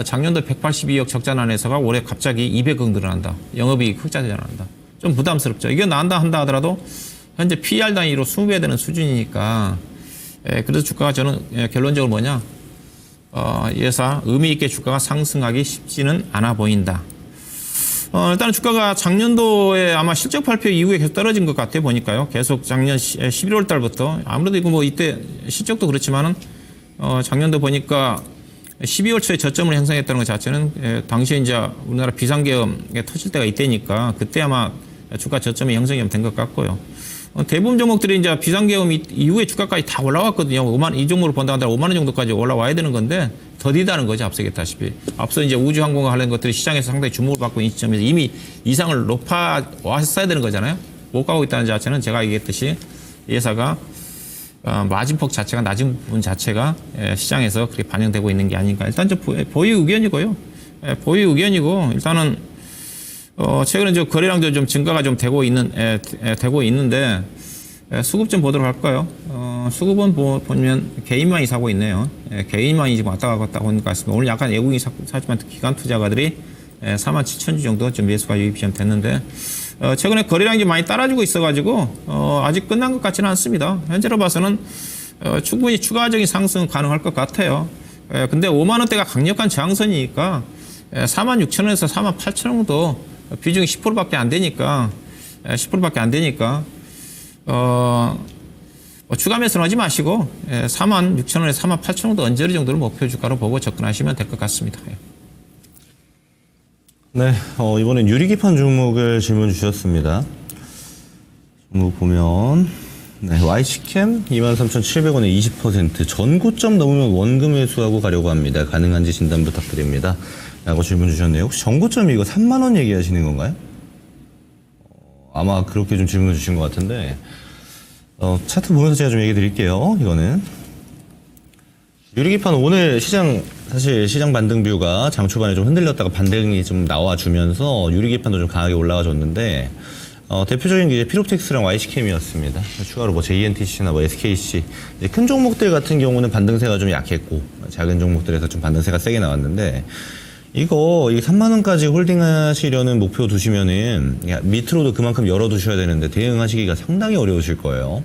작년도 182억 적자 난 회사가 올해 갑자기 200억 늘어난다. 영업이익 흑자 늘어난다. 좀 부담스럽죠. 이게 나온다 한다 하더라도 현재 PER 단위로 20배 되는 수준이니까 그래서 주가가 저는 결론적으로 뭐냐 예사 의미 있게 주가가 상승하기 쉽지는 않아 보인다. 일단 주가가 작년도에 아마 실적 발표 이후에 계속 떨어진 것 같아 보니까요. 계속 작년 11월 달부터 아무래도 이거 뭐 이때 실적도 그렇지만은 작년도 보니까 12월 초에 저점을 형성했다는 것 자체는 당시에 이제 우리나라 비상계엄에 터질 때가 이때니까 그때 아마 주가 저점이 형성이 된 것 같고요. 대부분 종목들이 이제 비상계엄 이후에 주가까지 다 올라왔거든요. 5만, 이 종목으로 본다 한다면 5만 원 정도까지 올라와야 되는 건데 더디다는 거죠. 앞서 얘기했다시피. 앞서 이제 우주항공과 관련 것들이 시장에서 상당히 주목을 받고 있는 시점에서 이미 이상을 높아 왔어야 되는 거잖아요. 못 가고 있다는 자체는 제가 얘기했듯이 예사가 마진폭 자체가 낮은 부분 자체가 시장에서 그렇게 반영되고 있는 게 아닌가. 일단 저 보유 의견이고요. 보유 의견이고 일단은 최근에 저 거래량도 좀 증가가 좀 되고 있는데 수급 좀 보도록 할까요? 수급은 보면 개인만이 사고 있네요. 개인만이 지금 왔다 갔다 하는 것 같습니다. 오늘 약간 외국인이 사지만 기관 투자가들이 47,000주 정도 좀 매수가 유입이 좀 됐는데 최근에 거래량이 좀 많이 따라주고 있어가지고 아직 끝난 것 같지는 않습니다. 현재로 봐서는 충분히 추가적인 상승 가능할 것 같아요. 근데 5만 원대가 강력한 저항선이니까 46,000원에서 48,000원 정도 비중이 10%밖에 안 되니까 추가 매수는 하지 마시고 46,000원에서 48,000원 정도 언저리 정도를 목표 주가로 보고 접근하시면 될 것 같습니다. 네, 이번엔 유리기판 종목을 질문 주셨습니다. 종목 보면 네, YC캠 23,700원에 20% 전고점 넘으면 원금 회수하고 가려고 합니다. 가능한지 진단 부탁드립니다. 라고 질문 주셨네요. 혹시 전고점이 이거 3만 원 얘기하시는 건가요? 아마 그렇게 좀 질문 주신 것 같은데 차트 보면서 제가 좀 얘기 드릴게요. 이거는 유리기판 오늘 사실 시장 반등 뷰가 장 초반에 좀 흔들렸다가 반등이 좀 나와주면서 유리기판도 좀 강하게 올라가줬는데 대표적인 게 이제 피롭텍스랑 YC캠이었습니다. 추가로 뭐 JNTC나 뭐 SKC 큰 종목들 같은 경우는 반등세가 좀 약했고 작은 종목들에서 좀 반등세가 세게 나왔는데 이거 3만 원까지 홀딩하시려는 목표 두시면은 밑으로도 그만큼 열어두셔야 되는데 대응하시기가 상당히 어려우실 거예요.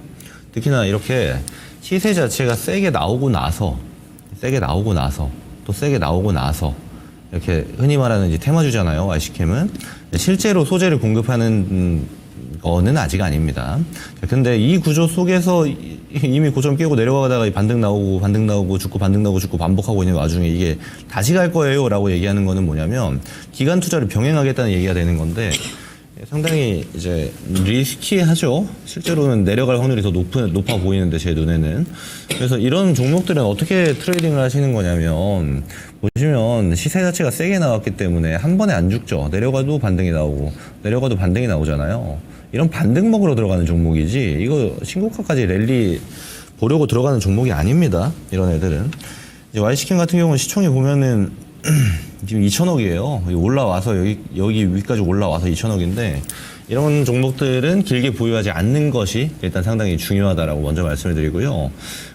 특히나 이렇게 시세 자체가 세게 나오고 나서 또 세게 나오고 나서 이렇게 흔히 말하는 이제 테마주잖아요. YC캠은 실제로 소재를 공급하는 거는 아직 아닙니다. 근데 이 구조 속에서 이미 고점 깨고 내려가다가 반등 나오고 죽고 반등 나오고 죽고 반복하고 있는 와중에 이게 다시 갈 거예요 라고 얘기하는 거는 뭐냐면 기간 투자를 병행하겠다는 얘기가 되는 건데 상당히 이제 리스키하죠. 실제로는 내려갈 확률이 더 높아 보이는데 제 눈에는. 그래서 이런 종목들은 어떻게 트레이딩을 하시는 거냐면 보시면 시세 자체가 세게 나왔기 때문에 한 번에 안 죽죠. 내려가도 반등이 나오고 내려가도 반등이 나오잖아요. 이런 반등 먹으러 들어가는 종목이지 이거 신고가까지 랠리 보려고 들어가는 종목이 아닙니다. 이런 애들은. 이제 YC캠 같은 경우는 시총에 보면은 지금 2천억이에요. 올라와서 여기 위까지 올라와서 2천억인데 이런 종목들은 길게 보유하지 않는 것이 일단 상당히 중요하다라고 먼저 말씀을 드리고요.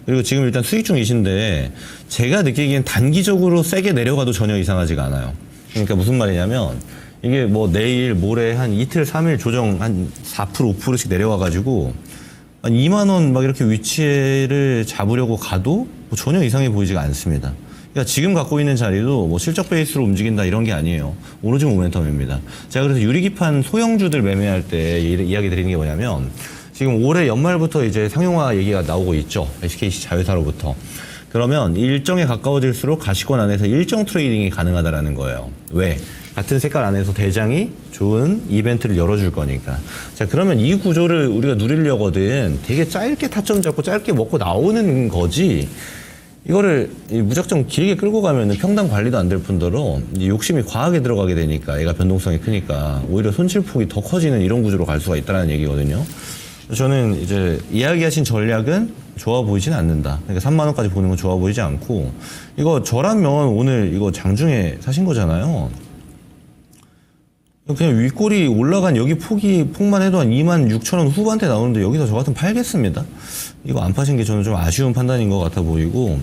그리고 지금 일단 수익 중이신데 제가 느끼기엔 단기적으로 세게 내려가도 전혀 이상하지가 않아요. 그러니까 무슨 말이냐면 이게 뭐 내일 모레 한 이틀 3일 조정 한 4% 5%씩 내려와가지고 한 2만 원 막 이렇게 위치를 잡으려고 가도 뭐 전혀 이상해 보이지가 않습니다. 그러니까 지금 갖고 있는 자리도 뭐 실적 베이스로 움직인다 이런 게 아니에요. 오로지 모멘텀입니다. 제가 그래서 유리기판 소형주들 매매할 때 이야기 드리는 게 뭐냐면 지금 올해 연말부터 이제 상용화 얘기가 나오고 있죠. SKC 자회사로부터. 그러면 일정에 가까워질수록 가시권 안에서 일정 트레이딩이 가능하다라는 거예요. 왜? 같은 색깔 안에서 대장이 좋은 이벤트를 열어줄 거니까. 자, 그러면 이 구조를 우리가 누리려거든 되게 짧게 타점 잡고 짧게 먹고 나오는 거지. 이거를 무작정 길게 끌고 가면은 평당 관리도 안 될 뿐더러 욕심이 과하게 들어가게 되니까 얘가 변동성이 크니까 오히려 손실폭이 더 커지는 이런 구조로 갈 수가 있다는 얘기거든요. 저는 이제 이야기하신 전략은 좋아 보이진 않는다. 그러니까 3만 원까지 보는 건 좋아 보이지 않고 이거 저라면 오늘 이거 장중에 사신 거잖아요. 그냥 윗골이 올라간 여기 폭만 해도 한 26,000원 후반대 나오는데 여기서 저 같으면 팔겠습니다. 이거 안 파신 게 저는 좀 아쉬운 판단인 것 같아 보이고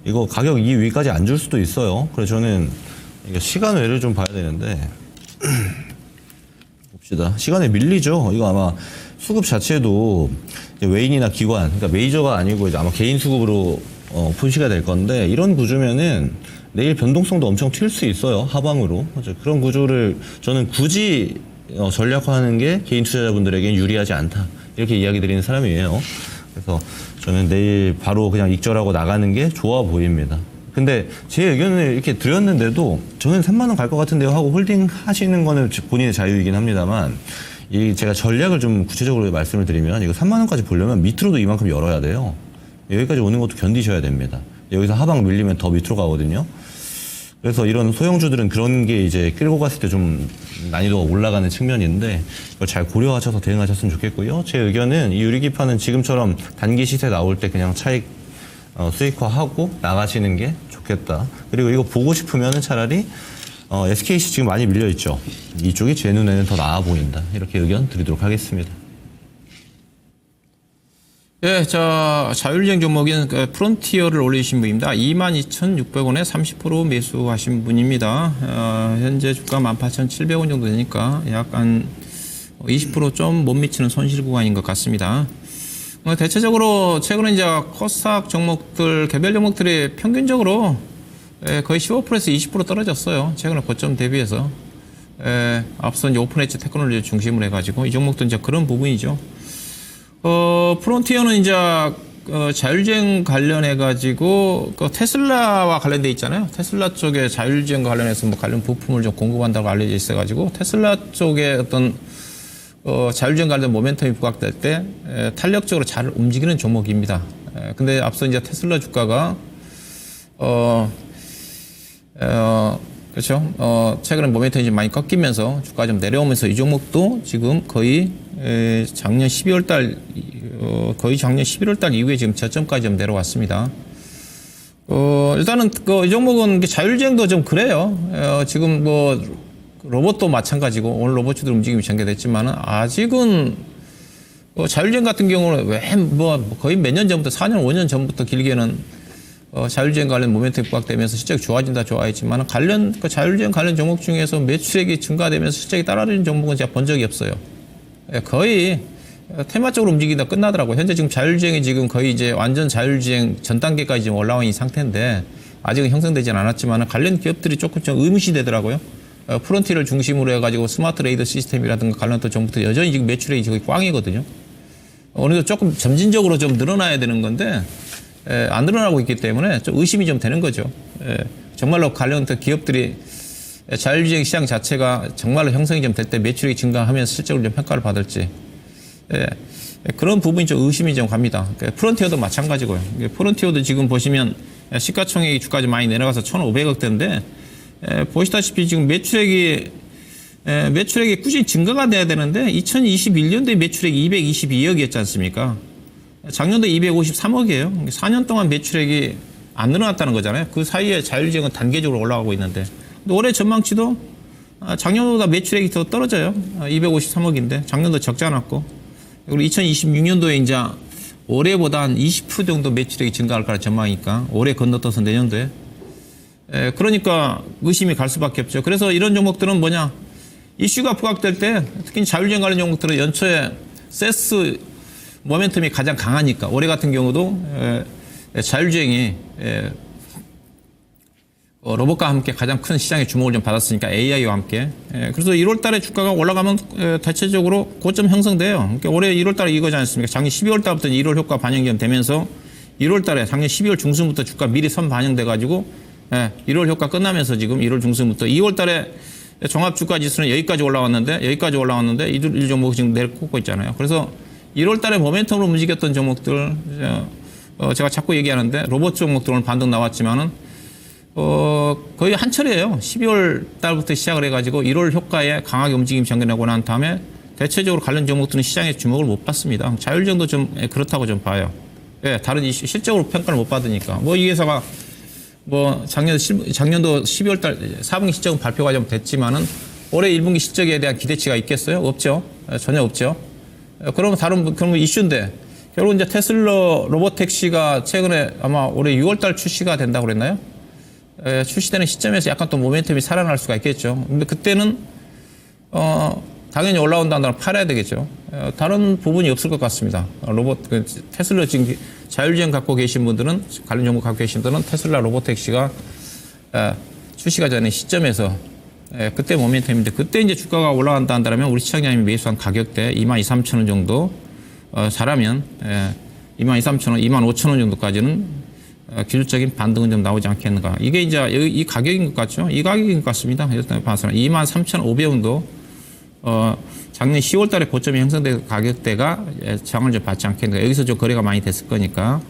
이거 가격 이 위까지 안 줄 수도 있어요. 그래서 저는 이거 시간 외를 좀 봐야 되는데 봅시다. 시간에 밀리죠. 이거 아마 수급 자체도 외인이나 기관, 그러니까 메이저가 아니고 이제 아마 개인 수급으로 표시가 될 건데 이런 구조면은 내일 변동성도 엄청 튈 수 있어요. 하방으로. 그런 구조를 저는 굳이 전략화하는 게 개인 투자자분들에게는 유리하지 않다. 이렇게 이야기 드리는 사람이에요. 그래서 저는 내일 바로 그냥 익절하고 나가는 게 좋아 보입니다. 근데 제 의견을 이렇게 드렸는데도 저는 3만 원 갈 것 같은데요 하고 홀딩 하시는 거는 본인의 자유이긴 합니다만 제가 전략을 좀 구체적으로 말씀을 드리면 이거 3만 원까지 보려면 밑으로도 이만큼 열어야 돼요. 여기까지 오는 것도 견디셔야 됩니다. 여기서 하방 밀리면 더 밑으로 가거든요. 그래서 이런 소형주들은 그런 게 이제 끌고 갔을 때 좀 난이도가 올라가는 측면인데 이걸 잘 고려하셔서 대응하셨으면 좋겠고요. 제 의견은 이 유리기판은 지금처럼 단기 시세 나올 때 그냥 차익 수익화하고 나가시는 게 좋겠다. 그리고 이거 보고 싶으면은 차라리 SKC 지금 많이 밀려 있죠. 이쪽이 제 눈에는 더 나아 보인다. 이렇게 의견 드리도록 하겠습니다. 예, 자, 자율주행 종목인 프론티어를 올리신 분입니다. 22,600원에 30% 매수하신 분입니다. 현재 주가 18,700원 정도 되니까 약간 20% 좀 못 미치는 손실 구간인 것 같습니다. 대체적으로 최근에 이제 코스닥 종목들, 개별 종목들이 평균적으로 거의 15%에서 20% 떨어졌어요. 최근에 고점 대비해서. 앞서 이제 오픈엣지 테크놀로지 중심으로 해가지고 이 종목도 이제 그런 부분이죠. 프론티어는 이제 자율주행 관련해가지고 테슬라와 관련돼 있잖아요. 테슬라 쪽에 자율주행과 관련해서 뭐 관련 부품을 좀 공급한다고 알려져 있어가지고 테슬라 쪽에 어떤 자율주행 관련 모멘텀이 부각될 때 탄력적으로 잘 움직이는 종목입니다. 근데 앞서 이제 테슬라 주가가 그렇죠. 최근에 모멘텀이 좀 많이 꺾이면서 주가가 좀 내려오면서 이 종목도 지금 거의 작년 12월 달 거의 작년 11월 달 이후에 지금 저점까지 좀 내려왔습니다. 일단은 이 종목은 자율주행도 좀 그래요. 지금 뭐 로봇도 마찬가지고 오늘 로봇주들 움직임이 전개됐지만은 아직은 자율주행 같은 경우는 왜 뭐 거의 몇 년 전부터 4년 5년 전부터 길게는 자율주행 관련 모멘텀이 부각되면서 실적이 좋아했지만 자율주행 관련 종목 중에서 매출액이 증가되면서 실적이 따라오는 종목은 제가 본 적이 없어요. 거의 테마적으로 움직이다 끝나더라고요. 현재 지금 자율주행이 지금 거의 이제 완전 자율주행 전 단계까지 지금 올라온 이 상태인데 아직은 형성되지는 않았지만 관련 기업들이 조금 좀 의무시되더라고요. 프론티를 중심으로 해가지고 스마트 레이더 시스템이라든가 관련된 종목들 여전히 지금 매출액이 지금 꽝이거든요. 어느 정도 조금 점진적으로 좀 늘어나야 되는 건데 안 늘어나고 있기 때문에 좀 의심이 좀 되는 거죠. 정말로 관련된 기업들이 자율주행 시장 자체가 정말로 형성이 좀 될 때 매출액이 증가하면서 실적으로 좀 평가를 받을지 그런 부분이 좀 의심이 좀 갑니다. 프론티어도 마찬가지고요. 프론티어도 지금 보시면 시가총액이 주가가 많이 내려가서 1,500억대인데 보시다시피 지금 매출액이 꾸준히 증가가 돼야 되는데 2021년도에 매출액이 222억이었지 않습니까? 작년도 253억이에요. 4년 동안 매출액이 안 늘어났다는 거잖아요. 그 사이에 자율주행은 단계적으로 올라가고 있는데 근데 올해 전망치도 작년보다 매출액이 더 떨어져요. 253억인데 작년도 적지 않았고 그리고 2026년도에 이제 올해보다 한 20% 정도 매출액이 증가할 거라 전망이니까 올해 건너뛰어서 내년도에 그러니까 의심이 갈 수밖에 없죠. 그래서 이런 종목들은 뭐냐 이슈가 부각될 때 특히 자율주행 관련 종목들은 연초에 세스 모멘텀이 가장 강하니까 올해 같은 경우도 자율주행이 로봇과 함께 가장 큰 시장의 주목을 좀 받았으니까 AI와 함께 그래서 1월 달에 주가가 올라가면 대체적으로 고점 형성돼요. 그러니까 올해 1월 달에 이거지 않습니까? 작년 12월 달부터 1월 효과 반영이 좀 되면서 1월 달에 작년 12월 중순부터 주가 미리 선 반영돼 가지고 1월 효과 끝나면서 지금 1월 중순부터 2월 달에 종합주가 지수는 여기까지 올라왔는데 이 종목이 지금 내려꽂고 있잖아요. 그래서 1월 달에 모멘텀으로 움직였던 종목들 제가 자꾸 얘기하는데 로봇 종목들 오늘 반등 나왔지만은 거의 한 철이에요. 12월 달부터 시작을 해가지고 1월 효과에 강하게 움직임 전개하고 난 다음에 대체적으로 관련 종목들은 시장의 주목을 못 받습니다. 자율주행도 좀 그렇다고 좀 봐요. 다른 이슈 실적으로 평가를 못 받으니까 이 회사가 작년도 12월 달 4분기 실적은 발표가 좀 됐지만은 올해 1분기 실적에 대한 기대치가 있겠어요? 없죠. 전혀 없죠. 그러면 그런 이슈인데 결국 이제 테슬라 로봇택시가 최근에 아마 올해 6월 달 출시가 된다고 그랬나요? 출시되는 시점에서 약간 또 모멘텀이 살아날 수가 있겠죠. 근데 그때는 당연히 올라온다는 팔아야 되겠죠. 다른 부분이 없을 것 같습니다. 테슬라 지금 자율주행 갖고 계신 분들은 관련 종목 갖고 계신 분들은 테슬라 로봇택시가 출시가 되는 시점에서 그때 모멘텀인데 그때 이제 주가가 올라간다 한다면 우리 시청자님이 매수한 가격대 22,000원 정도 잘하면 22,000원, 25,000원 정도까지는 기술적인 반등은 좀 나오지 않겠는가. 이게 이제 이 가격인 것 같죠? 이 가격인 것 같습니다. 일단 봐서는 23,500원도 작년 10월 달에 고점이 형성된 가격대가 장을 좀 받지 않겠는가. 여기서 좀 거래가 많이 됐을 거니까.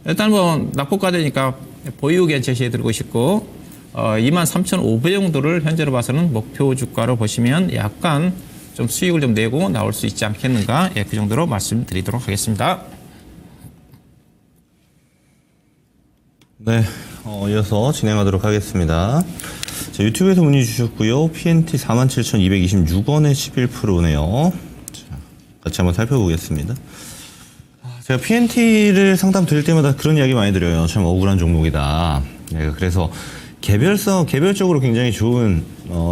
일단 낙폭과대니까 보유 의견 제시해 드리고 싶고 23,500 정도를 현재로 봐서는 목표 주가로 보시면 약간 좀 수익을 좀 내고 나올 수 있지 않겠는가. 그 정도로 말씀드리도록 하겠습니다. 네, 이어서 진행하도록 하겠습니다. 자, 유튜브에서 문의 주셨고요. PNT 47,226원에 11%네요. 자, 같이 한번 살펴보겠습니다. 제가 PNT를 상담 드릴 때마다 그런 이야기 많이 드려요. 참 억울한 종목이다. 그래서 개별적으로 굉장히 좋은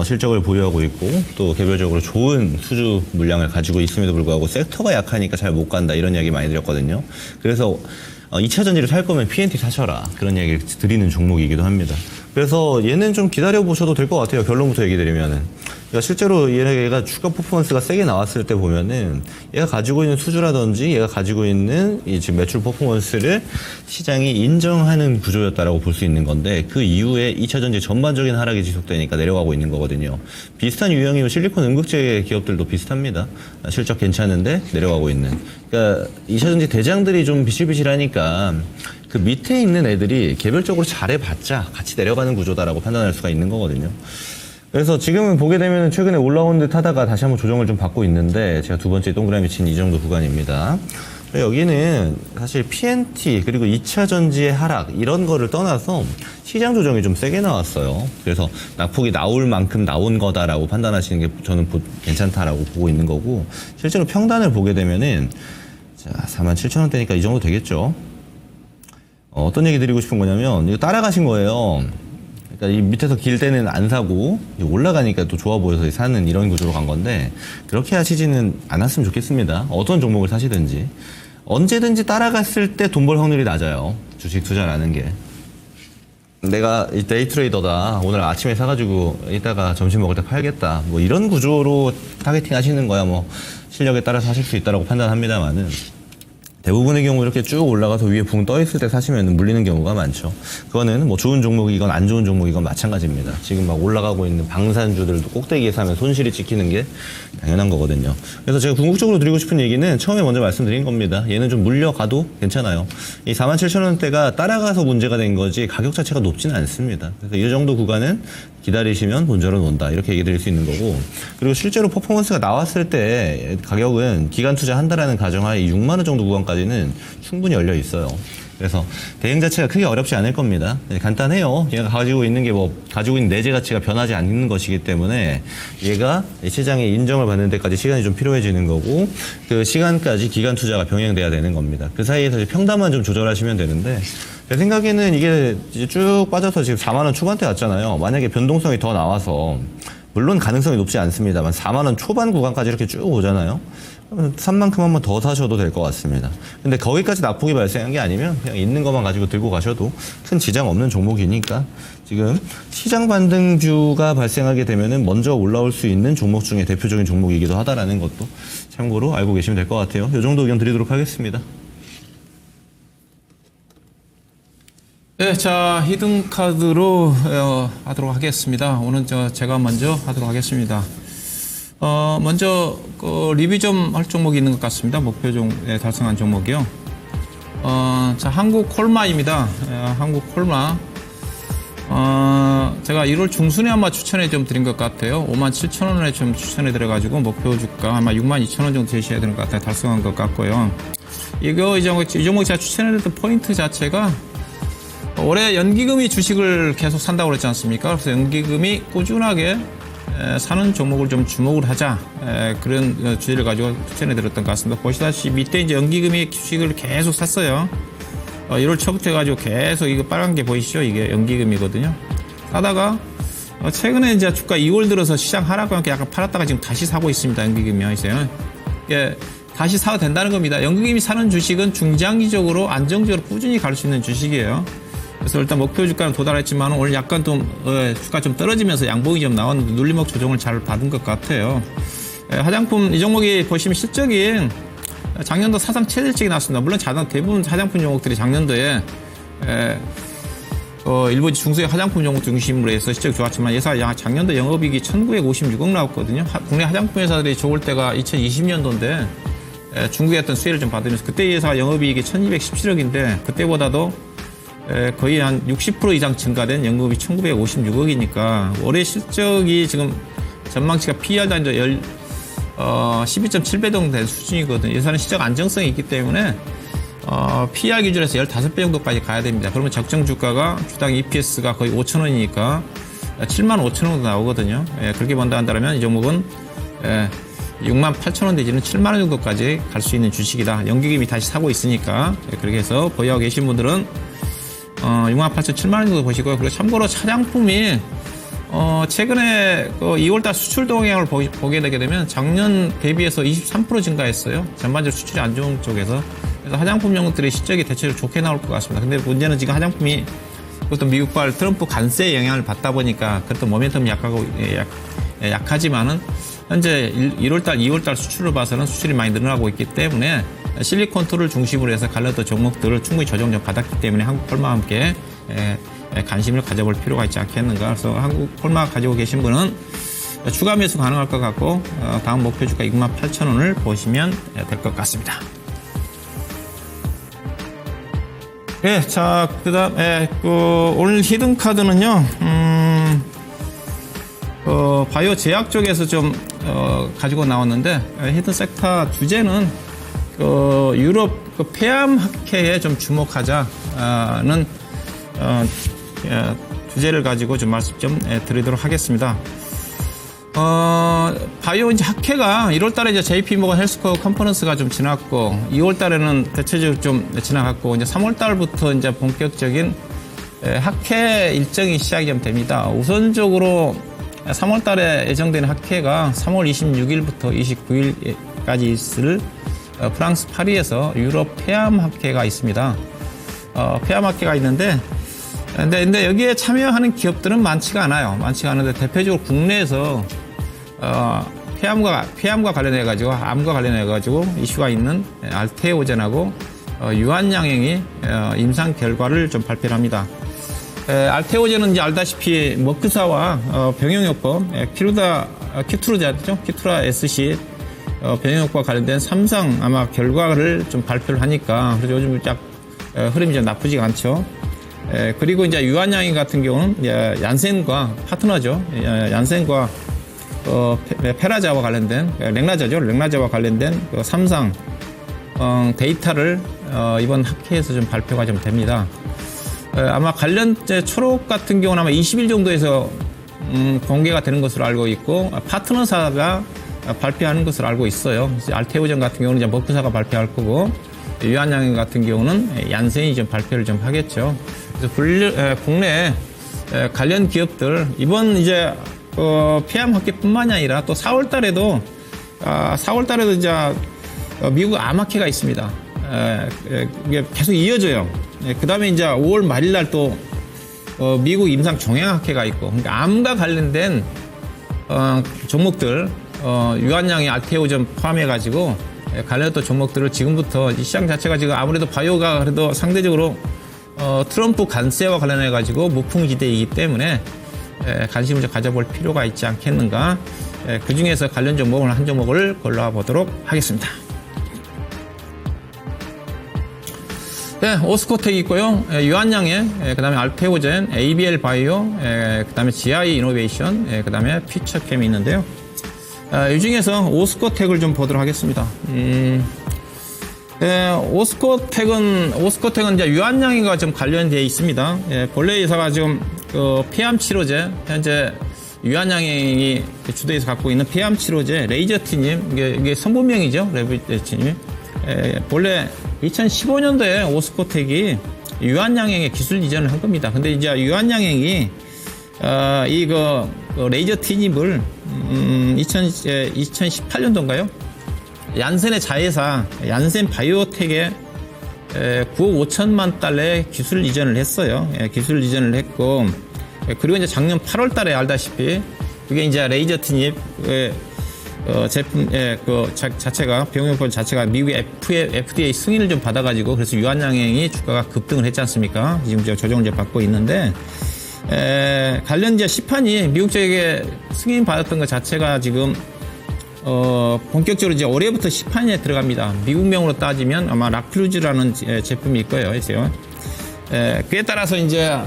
실적을 보유하고 있고 또 개별적으로 좋은 수주 물량을 가지고 있음에도 불구하고 섹터가 약하니까 잘 못 간다 이런 이야기 많이 드렸거든요. 그래서 2차 전지를 살 거면 PNT 사셔라 그런 얘기를 드리는 종목이기도 합니다. 그래서 얘는 좀 기다려 보셔도 될 것 같아요. 결론부터 얘기 드리면은 그러니까 실제로 얘가 주가 퍼포먼스가 세게 나왔을 때 보면은 얘가 가지고 있는 수주라든지 얘가 가지고 있는 이 지금 매출 퍼포먼스를 시장이 인정하는 구조였다라고 볼 수 있는 건데 그 이후에 2차 전지 전반적인 하락이 지속되니까 내려가고 있는 거거든요. 비슷한 유형이 실리콘 음극재 기업들도 비슷합니다. 실적 괜찮은데 내려가고 있는. 그러니까 2차 전지 대장들이 좀 비실비실하니까 그 밑에 있는 애들이 개별적으로 잘해봤자 같이 내려가는 구조다라고 판단할 수가 있는 거거든요. 그래서 지금은 보게 되면 최근에 올라온 듯 하다가 다시 한번 조정을 좀 받고 있는데 제가 두 번째 동그라미 친 이 정도 구간입니다. 여기는 사실 PNT 그리고 2차 전지의 하락 이런 거를 떠나서 시장 조정이 좀 세게 나왔어요. 그래서 낙폭이 나올 만큼 나온 거다라고 판단하시는 게 저는 괜찮다라고 보고 있는 거고 실제로 평단을 보게 되면은 자 47,000원대니까 이 정도 되겠죠. 어떤 얘기 드리고 싶은 거냐면 이거 따라가신 거예요. 그러니까 이 밑에서 길 때는 안 사고 올라가니까 또 좋아 보여서 사는 이런 구조로 간 건데 그렇게 하시지는 않았으면 좋겠습니다. 어떤 종목을 사시든지 언제든지 따라갔을 때 돈 벌 확률이 낮아요. 주식 투자라는 게. 내가 데이 트레이더다. 오늘 아침에 사가지고 이따가 점심 먹을 때 팔겠다. 뭐 이런 구조로 타겟팅 하시는 거야 뭐 실력에 따라서 하실 수 있다고 판단합니다만은 대부분의 경우 이렇게 쭉 올라가서 위에 붕 떠 있을 때 사시면 물리는 경우가 많죠. 그거는 뭐 좋은 종목이건 안 좋은 종목이건 마찬가지입니다. 지금 막 올라가고 있는 방산주들도 꼭대기에 사면 손실이 찍히는 게 당연한 거거든요. 그래서 제가 궁극적으로 드리고 싶은 얘기는 처음에 먼저 말씀드린 겁니다. 얘는 좀 물려가도 괜찮아요. 이 47,000원대가 따라가서 문제가 된 거지 가격 자체가 높지는 않습니다. 그래서 이 정도 구간은 기다리시면 본전은 온다 이렇게 얘기 드릴 수 있는 거고 그리고 실제로 퍼포먼스가 나왔을 때 가격은 기간 투자한다라는 가정하에 6만 원 정도 구간까지는 충분히 열려 있어요. 그래서 대응 자체가 크게 어렵지 않을 겁니다. 간단해요. 얘가 가지고 있는 게 가지고 있는 내재 가치가 변하지 않는 것이기 때문에 얘가 시장의 인정을 받는 데까지 시간이 좀 필요해지는 거고 그 시간까지 기간 투자가 병행돼야 되는 겁니다. 그 사이에 사실 평단만 좀 조절하시면 되는데 제 생각에는 이게 이제 쭉 빠져서 지금 4만 원 초반대 왔잖아요. 만약에 변동성이 더 나와서 물론 가능성이 높지 않습니다만 4만 원 초반 구간까지 이렇게 쭉 오잖아요. 그러면 산 만큼 한번 더 사셔도 될 것 같습니다. 근데 거기까지 낙폭이 발생한 게 아니면 그냥 있는 것만 가지고 들고 가셔도 큰 지장 없는 종목이니까 지금 시장 반등주가 발생하게 되면은 먼저 올라올 수 있는 종목 중에 대표적인 종목이기도 하다라는 것도 참고로 알고 계시면 될 것 같아요. 이 정도 의견 드리도록 하겠습니다. 네, 자 히든카드로 하도록 하겠습니다. 오늘 제가 먼저 하도록 하겠습니다. 먼저 리뷰 좀 할 종목이 있는 것 같습니다. 목표 달성한 종목이요. 자 한국콜마입니다. 한국콜마. 제가 1월 중순에 아마 추천해 좀 드린 것 같아요. 57,000원에 좀 추천해 드려가지고 목표 주가 아마 62,000원 정도 제시해야 되는 것 같아요. 달성한 것 같고요. 이 종목 제가 추천해 드렸던 포인트 자체가 올해 연기금이 주식을 계속 산다고 그랬지 않습니까? 그래서 연기금이 꾸준하게 사는 종목을 좀 주목을 하자 그런 주의를 가지고 추천해 드렸던 것 같습니다. 보시다시피 밑에 이제 연기금이 주식을 계속 샀어요. 1월 초부터 해가지고 계속 이거 빨간 게 보이시죠? 이게 연기금이거든요. 사다가 최근에 이제 주가 2월 들어서 시장 하락과 함께 약간 팔았다가 지금 다시 사고 있습니다. 연기금이요. 이제 다시 사도 된다는 겁니다. 연기금이 사는 주식은 중장기적으로 안정적으로 꾸준히 갈 수 있는 주식이에요. 그래서 일단 목표 주가는 도달했지만 오늘 약간 좀 주가 좀 떨어지면서 양봉이 좀 나왔는데 눌림목 조정을 잘 받은 것 같아요. 화장품 이 종목이 보시면 실적이 작년도 사상 최대치가 나왔습니다. 물론 대부분 화장품 종목들이 작년도에 일부 중소의 화장품 종목 중심으로 해서 실적이 좋았지만 작년도 영업이익이 1956억 나왔거든요. 국내 화장품 회사들이 좋을 때가 2020년도인데 중국에 어떤 수혜를 좀 받으면서 그때 회사 영업이익이 1217억인데 그때보다도 거의 한 60% 이상 증가된 영업이 1956억이니까 올해 실적이 지금 전망치가 PER 단위 12.7배 정도 된 수준이거든요. 예산은 시장 안정성이 있기 때문에 PER 기준에서 15배 정도까지 가야 됩니다. 그러면 적정 주가가 주당 EPS가 거의 5,000원이니까 75,000원 정도 나오거든요. 그렇게 본다 한다면 이 종목은 68,000원 내지는 7만 원 정도까지 갈 수 있는 주식이다. 연기금이 다시 사고 있으니까 그렇게 해서 보유하고 계신 분들은 68,000, 7만 원 정도 보시고요. 그리고 참고로 차량품이 최근에 2월달 수출 동향을 보게 되게 되면 작년 대비해서 23% 증가했어요. 전반적으로 수출이 안 좋은 쪽에서. 그래서 화장품 영업들의 실적이 대체로 좋게 나올 것 같습니다. 근데 문제는 지금 화장품이 그것도 미국발 트럼프 관세의 영향을 받다 보니까 그것도 모멘텀이 약하고 약하지만은 현재 1월달, 2월달 수출을 봐서는 수출이 많이 늘어나고 있기 때문에 실리콘2를 중심으로 해서 관련된 종목들을 충분히 조정 좀 받았기 때문에 한국 콜마와 함께 관심을 가져볼 필요가 있지 않겠는가. 그래서 한국 콜마 가지고 계신 분은 추가 매수 가능할 것 같고 다음 목표 주가 68,000원을 보시면 될 것 같습니다. 예, 자, 그다음에 오늘 히든 카드는요. 바이오 제약 쪽에서 좀 가지고 나왔는데 히든 섹터 주제는 유럽 폐암 학회에 좀 주목하자는 주제를 가지고 좀 말씀 좀 드리도록 하겠습니다. 바이오 이제 학회가 1월 달에 이제 JP 모건 헬스코어 컨퍼런스가 좀 지났고 2월 달에는 대체적으로 좀 지나갔고 이제 3월 달부터 이제 본격적인 학회 일정이 시작이 좀 됩니다. 우선적으로 3월 달에 예정된 학회가 3월 26일부터 29일까지 있을 프랑스 파리에서 유럽 폐암 학회가 있습니다. 폐암 학회가 있는데 근데 여기에 참여하는 기업들은 많지가 않아요. 많지가 않은데 대표적으로 국내에서 폐암과 관련해 가지고 암과 관련해 가지고 이슈가 있는 알테오젠하고 유한양행이 임상 결과를 좀 발표를 합니다. 알테오젠은 이제 알다시피 머크사와 병용요법 키투르자죠. 키투라 SC 병용요법과 관련된 3상 아마 결과를 좀 발표를 하니까 그래서 요즘 딱 흐름이 좀 나쁘지가 않죠. 그리고 이제 유한양행 같은 경우는 얀센과 파트너죠. 얀센과 페라자와 관련된 렉나자와 관련된 3상 데이터를 이번 학회에서 좀 발표가 좀 됩니다. 아마 관련 초록 같은 경우는 아마 20일 정도에서 공개가 되는 것으로 알고 있고 파트너사가 발표하는 것으로 알고 있어요. 알테오젠 같은 경우는 이제 머크사가 발표할 거고 유한양행 같은 경우는 얀센이 좀 발표를 좀 하겠죠. 그래서 국내 관련 기업들 이번 이제 폐암 학회뿐만이 아니라 또 4월 달에도 이제 미국 암학회가 있습니다. 이게 계속 이어져요. 그 다음에 이제 5월 말일날 또 미국 임상 종양학회가 있고 그러니까 암과 관련된 종목들 유한양의 알테오젠 포함해가지고 관련된 종목들을 지금부터 이 시장 자체가 지금 아무래도 바이오가 그래도 상대적으로 트럼프 관세와 관련해가지고 무풍지대이기 때문에 관심을 좀 가져볼 필요가 있지 않겠는가. 그 중에서 관련 종목을 한 종목을 골라 보도록 하겠습니다. 네, 오스코텍 있고요. 유한양행, 그 다음에 알테오젠, ABL 바이오, 그 다음에 GI 이노베이션, 그 다음에 퓨처캠이 있는데요. 이 중에서 오스코텍을 좀 보도록 하겠습니다. 오스코텍은 이제 유한양행과 좀 관련되어 있습니다. 본래 회사가 지금 폐암 치료제, 현재 유한양행이 주도해서 갖고 있는 폐암 치료제 레이저티님, 이게 성분명이죠. 레이저티님. 본래 2015년도에 오스코텍이 유한양행에 기술 이전을 한 겁니다. 근데 이제 유한양행이 레이저티닙을 2018년도인가요? 얀센의 자회사 얀센 바이오텍에 9억 5천만 달러의 기술 이전을 했어요. 기술 이전을 했고 그리고 이제 작년 8월 달에 알다시피 그게 이제 레이저티닙 제품 자체가 병용법 자체가 미국의 FDA 승인을 좀 받아가지고 그래서 유한양행이 주가가 급등을 했지 않습니까? 지금 조정을 받고 있는데 관련 이제 시판이 미국 쪽에 승인 받았던 것 자체가 지금 본격적으로 이제 올해부터 시판에 들어갑니다. 미국명으로 따지면 아마 라필루즈라는 제품이 있고요. 그에 따라서 이제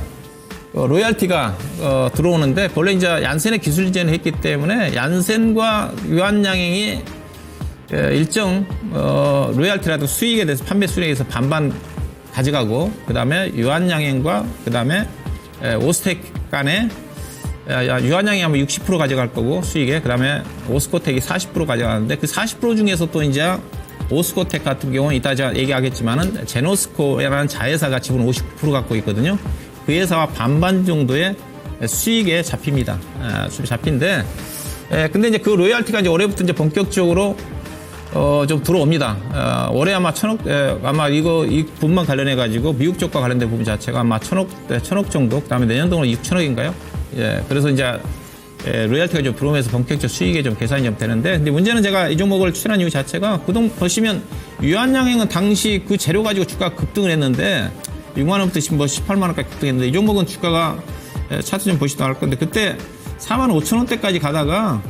로열티가 들어오는데 본래 이제 얀센의 기술 이전을 했기 때문에 얀센과 유한양행이 일정 로열티라도 수익에 대해서 판매 수익에서 반반 가져가고 그 다음에 유한양행과 그 다음에 오스텍 간에 유한양이 아마 60% 가져갈 거고 수익에 그 다음에 오스코텍이 40% 가져가는데 그 40% 중에서 또 이제 오스코텍 같은 경우는 이따 제가 얘기하겠지만은 제노스코라는 자회사가 지분 50% 갖고 있거든요. 그 회사와 반반 정도의 수익에 잡힙니다. 수익 잡힌데 근데 이제 그 로열티가 이제 올해부터 이제 본격적으로 좀 들어옵니다. 올해 아마 아마 이 부분만 관련해가지고 미국 쪽과 관련된 부분 자체가 아마 천억 정도, 그 다음에 내년도는 6천억인가요? 그래서 이제 로열티가 좀 들어오면서 본격적 수익이 좀 계산이 좀 되는데, 근데 문제는 제가 이 종목을 추천한 이유 자체가 그동 보시면 유한양행은 당시 그 재료 가지고 주가가 급등을 했는데 6만 원부터 지금 뭐 18만 원까지 급등했는데, 이 종목은 주가가 차트 좀 보시도 알 건데 그때 4만 5천 원대까지 가다가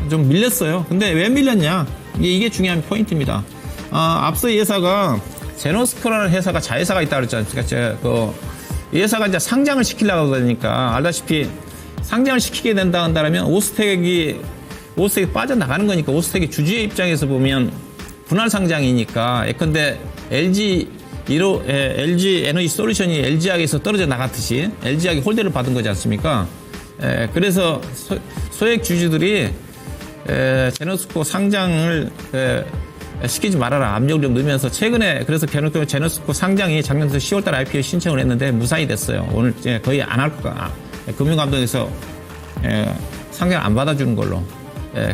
좀 밀렸어요. 근데 왜 밀렸냐? 이게 중요한 포인트입니다. 앞서 이 회사가 제노스코라는 회사가 자회사가 있다 그랬지 않습니까? 이 회사가 이제 상장을 시키려고 그러니까 알다시피 상장을 시키게 된다 한다면 오스텍이 빠져나가는 거니까, 오스텍이 주주의 입장에서 보면 분할 상장이니까 예컨대 LG 에너지 솔루션이 LG학에서 떨어져 나갔듯이 LG학이 홀대를 받은 거지 않습니까? 그래서 소액 주주들이 제노스코 상장을 시키지 말아라 압력을 좀 넣으면서 최근에 그래서 제노스코 상장이 작년 10월달 IPO 신청을 했는데 무산이 됐어요. 오늘 거의 안 할 거야. 금융감독에서 상장 안 받아주는 걸로.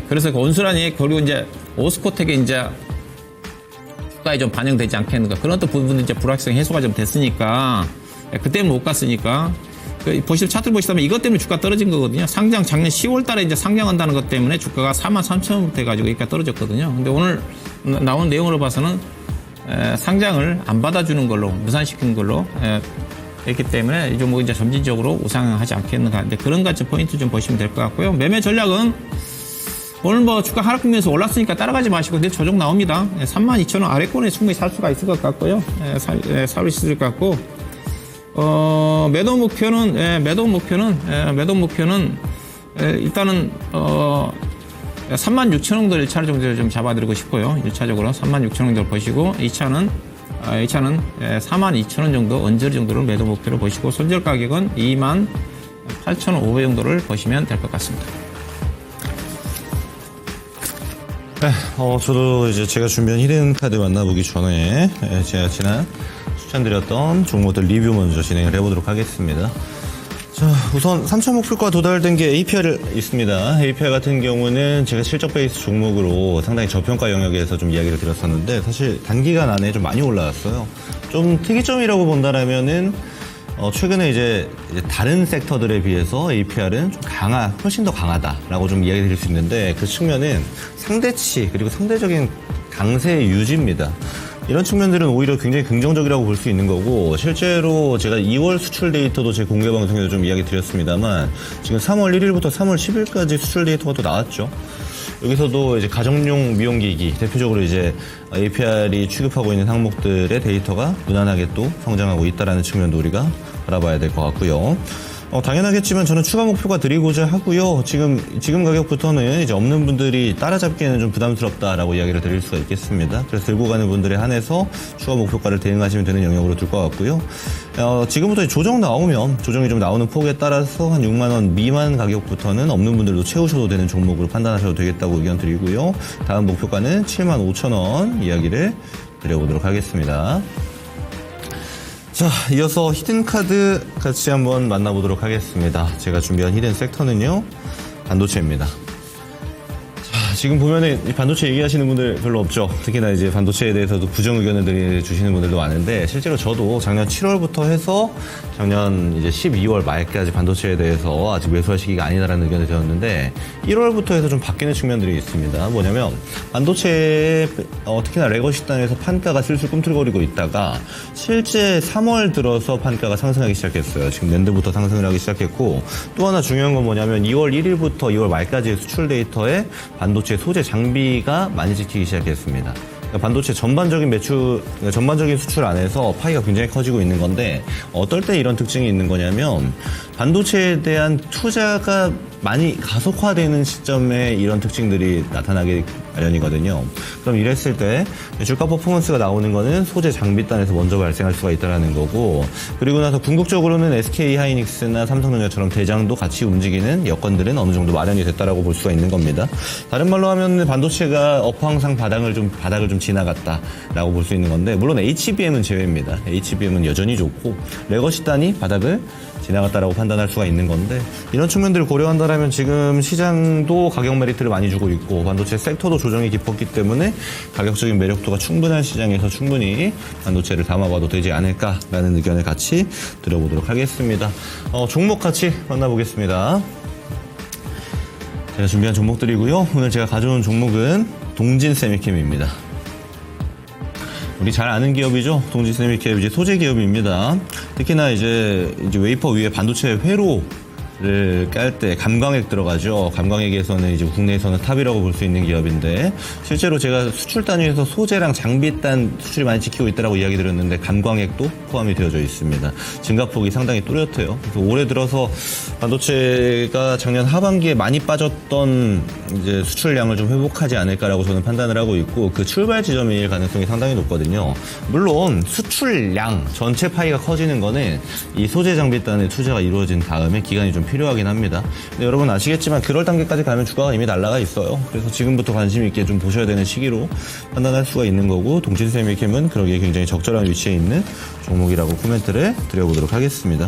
그래서 그 온순하니 결국 이제 오스코텍에 이제 주가에 좀 반영되지 않겠는가. 그런 또 부분도 이제 불확실성 해소가 좀 됐으니까 그때는 못 갔으니까. 차트를 보시다면 이것 때문에 주가 떨어진 거거든요. 작년 10월 달에 이제 상장한다는 것 때문에 주가가 43,000원 돼가지고 여기까지 떨어졌거든요. 근데 오늘 나온 내용으로 봐서는 상장을 안 받아주는 걸로, 무산시키는 걸로 했기 때문에 이 종목이 이제 점진적으로 우상하지 않겠는가. 근데 그런 같은 포인트 좀 보시면 될 것 같고요. 매매 전략은 오늘 뭐 주가 하락하면서 올랐으니까 따라가지 마시고 근데 조정 나옵니다. 32,000원 아래권에 충분히 살 수가 있을 것 같고요. 살 수 있을 것 같고. 매도 목표는 일단은 36,000원 정도 1차로 정도 좀 잡아드리고 싶고요. 1차적으로 36,000원 정도를 보시고 2차는 42,000원 정도 언저리 정도를 매도 목표로 보시고 손절 가격은 28,500 정도를 보시면 될 것 같습니다. 네, 저도 이제 제가 준비한 히든카드 만나보기 전에 제가 지난 추천드렸던 종목들 리뷰 먼저 진행을 해보도록 하겠습니다. 자, 우선 3차 목표가 도달된 게 APR 있습니다. APR 같은 경우는 제가 실적 베이스 종목으로 상당히 저평가 영역에서 좀 이야기를 드렸었는데 사실 단기간 안에 좀 많이 올라왔어요. 좀 특이점이라고 본다라면은 최근에 이제 다른 섹터들에 비해서 APR은 좀 훨씬 더 강하다라고 좀 이야기 드릴 수 있는데 그 측면은 상대치 그리고 상대적인 강세 유지입니다. 이런 측면들은 오히려 굉장히 긍정적이라고 볼 수 있는 거고, 실제로 제가 2월 수출 데이터도 제 공개 방송에서 좀 이야기 드렸습니다만 지금 3월 1일부터 3월 10일까지 수출 데이터가 또 나왔죠. 여기서도 이제 가정용 미용기기 대표적으로 이제 APR이 취급하고 있는 항목들의 데이터가 무난하게 또 성장하고 있다라는 측면도 우리가 바라봐야 될 것 같고요. 당연하겠지만 저는 추가 목표가 드리고자 하고요. 지금 가격부터는 이제 없는 분들이 따라잡기에는 좀 부담스럽다라고 이야기를 드릴 수가 있겠습니다. 그래서 들고 가는 분들에 한해서 추가 목표가를 대응하시면 되는 영역으로 둘 것 같고요. 지금부터 조정이 좀 나오는 폭에 따라서 한 6만 원 미만 가격부터는 없는 분들도 채우셔도 되는 종목으로 판단하셔도 되겠다고 의견 드리고요. 다음 목표가는 7만 5천 원 이야기를 드려보도록 하겠습니다. 자, 이어서 히든카드 같이 한번 만나보도록 하겠습니다. 제가 준비한 히든 섹터는요, 반도체입니다. 자, 지금 보면은 반도체 얘기하시는 분들 별로 없죠. 특히나 이제 반도체에 대해서도 부정 의견을 주시는 분들도 많은데, 실제로 저도 작년 7월부터 해서 작년 이제 12월 말까지 반도체에 대해서 아직 매수할 시기가 아니다라는 의견을 드렸는데 1월부터 해서 좀 바뀌는 측면들이 있습니다. 뭐냐면 반도체 특히나 레거시 단에서 판가가 슬슬 꿈틀거리고 있다가 실제 3월 들어서 판가가 상승하기 시작했어요. 지금 낸드부터 상승을 하기 시작했고, 또 하나 중요한 건 뭐냐면 2월 1일부터 2월 말까지의 수출 데이터에 반도체 소재 장비가 많이 찍히기 시작했습니다. 반도체 전반적인 수출 안에서 파이가 굉장히 커지고 있는 건데, 어떨 때 이런 특징이 있는 거냐면 반도체에 대한 투자가 많이 가속화되는 시점에 이런 특징들이 나타나게 마련이거든요. 그럼 이랬을 때 주가 퍼포먼스가 나오는 거는 소재 장비단에서 먼저 발생할 수가 있다는 거고, 그리고 나서 궁극적으로는 SK 하이닉스나 삼성전자처럼 대장도 같이 움직이는 여건들은 어느 정도 마련이 됐다라고 볼 수가 있는 겁니다. 다른 말로 하면 반도체가 업황상 바닥을 좀 지나갔다라고 볼 수 있는 건데, 물론 HBM은 제외입니다. HBM은 여전히 좋고 레거시 단이 바닥을 지나갔다라고 판단할 수가 있는 건데, 이런 측면들을 고려한다면 지금 시장도 가격 메리트를 많이 주고 있고 반도체 섹터도 조정이 깊었기 때문에 가격적인 매력도가 충분한 시장에서 충분히 반도체를 담아봐도 되지 않을까라는 의견을 같이 드려보도록 하겠습니다. 종목 같이 만나보겠습니다. 제가 준비한 종목들이고요. 오늘 제가 가져온 종목은 동진 세미캠입니다. 우리 잘 아는 기업이죠. 동진 세미캠 이제 소재 기업입니다. 특히나 이제 웨이퍼 위에 반도체 회로를 깔 때 감광액 들어가죠. 감광액에서는 이제 국내에서는 탑이라고 볼 수 있는 기업인데, 실제로 제가 수출 단위에서 소재랑 장비 단 수출이 많이 지키고 있다라고 이야기 드렸는데 감광액도 포함이 되어져 있습니다. 증가폭이 상당히 뚜렷해요. 그래서 올해 들어서 반도체가 작년 하반기에 많이 빠졌던 이제 수출량을 좀 회복하지 않을까라고 저는 판단을 하고 있고, 그 출발 지점일 가능성이 상당히 높거든요. 물론 수출량 전체 파이가 커지는 거는 이 소재 장비 단의 투자가 이루어진 다음에 기간이 좀 필요하긴 합니다. 근데 여러분 아시겠지만 그럴 단계까지 가면 주가가 이미 날아가 있어요. 그래서 지금부터 관심 있게 좀 보셔야 되는 시기로 판단할 수가 있는 거고, 동진세미캠은 그러기에 굉장히 적절한 위치에 있는 종목이라고 코멘트를 드려보도록 하겠습니다.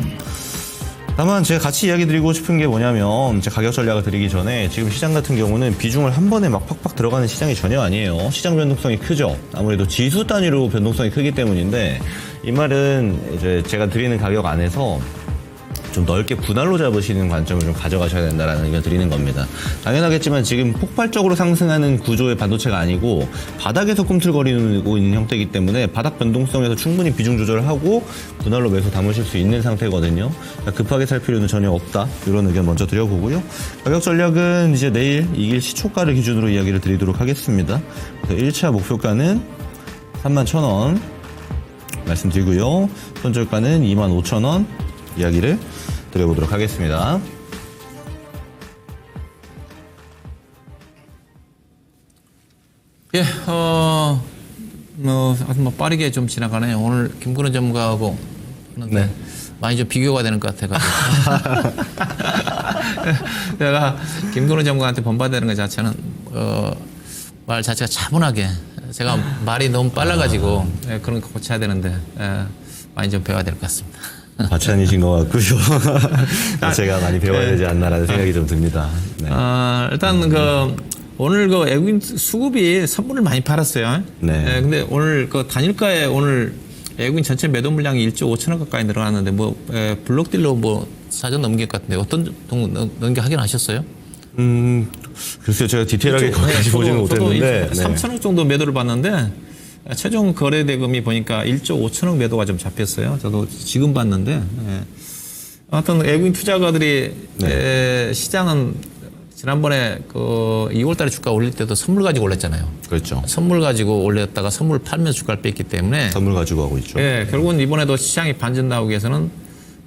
다만 제가 같이 이야기 드리고 싶은 게 뭐냐면, 제 가격 전략을 드리기 전에 지금 시장 같은 경우는 비중을 한 번에 막 팍팍 들어가는 시장이 전혀 아니에요. 시장 변동성이 크죠. 아무래도 지수 단위로 변동성이 크기 때문인데, 이 말은 이제 제가 드리는 가격 안에서 좀 넓게 분할로 잡으시는 관점을 좀 가져가셔야 된다라는 의견 드리는 겁니다. 당연하겠지만 지금 폭발적으로 상승하는 구조의 반도체가 아니고 바닥에서 꿈틀거리고 있는 형태이기 때문에 바닥 변동성에서 충분히 비중 조절을 하고 분할로 매수 담으실 수 있는 상태거든요. 급하게 살 필요는 전혀 없다, 이런 의견 먼저 드려보고요. 가격 전략은 이제 내일 이길 시초가를 기준으로 이야기를 드리도록 하겠습니다. 1차 목표가는 31,000원 말씀드리고요. 손절가는 25,000원 이야기를 드려보도록 하겠습니다. 예, 뭐 빠르게 좀 지나가네요. 오늘 김근호 전문가하고 네. 많이 좀 비교가 되는 것 같아가지고. 제가 김근호 전문가한테 본받는 것 자체는 말 자체가 차분하게, 제가 말이 너무 빨라가지고 그런 거 고쳐야 되는데 많이 좀 배워야 될 것 같습니다. 과찬이신 것 같고요. 제가 많이 배워야 되지 않나라는 생각이 좀 듭니다. 네. 일단 오늘 그 외국인 수급이 선물을 많이 팔았어요. 네. 근데 오늘 그 단일가에 오늘 외국인 전체 매도 물량이 1조 5천억 가까이 늘어났는데 블록딜로 사전 넘길 것 같은데 어떤 넘겨 확인하셨어요? 글쎄요, 제가 디테일하게 거기까지 보지는 못했는데. 3천억 정도 매도를 봤는데 최종 거래 대금이 보니까 1조 5천억 매도가 좀 잡혔어요. 저도 지금 봤는데. 아무튼 외국인 투자가들이 시장은 지난번에 2월 달에 주가 올릴 때도 선물 가지고 올렸잖아요. 그렇죠. 선물 가지고 올렸다가 선물 팔면서 주가를 뺐기 때문에. 선물 가지고 하고 있죠. 결국은 이번에도 시장이 반전 나오기 위해서는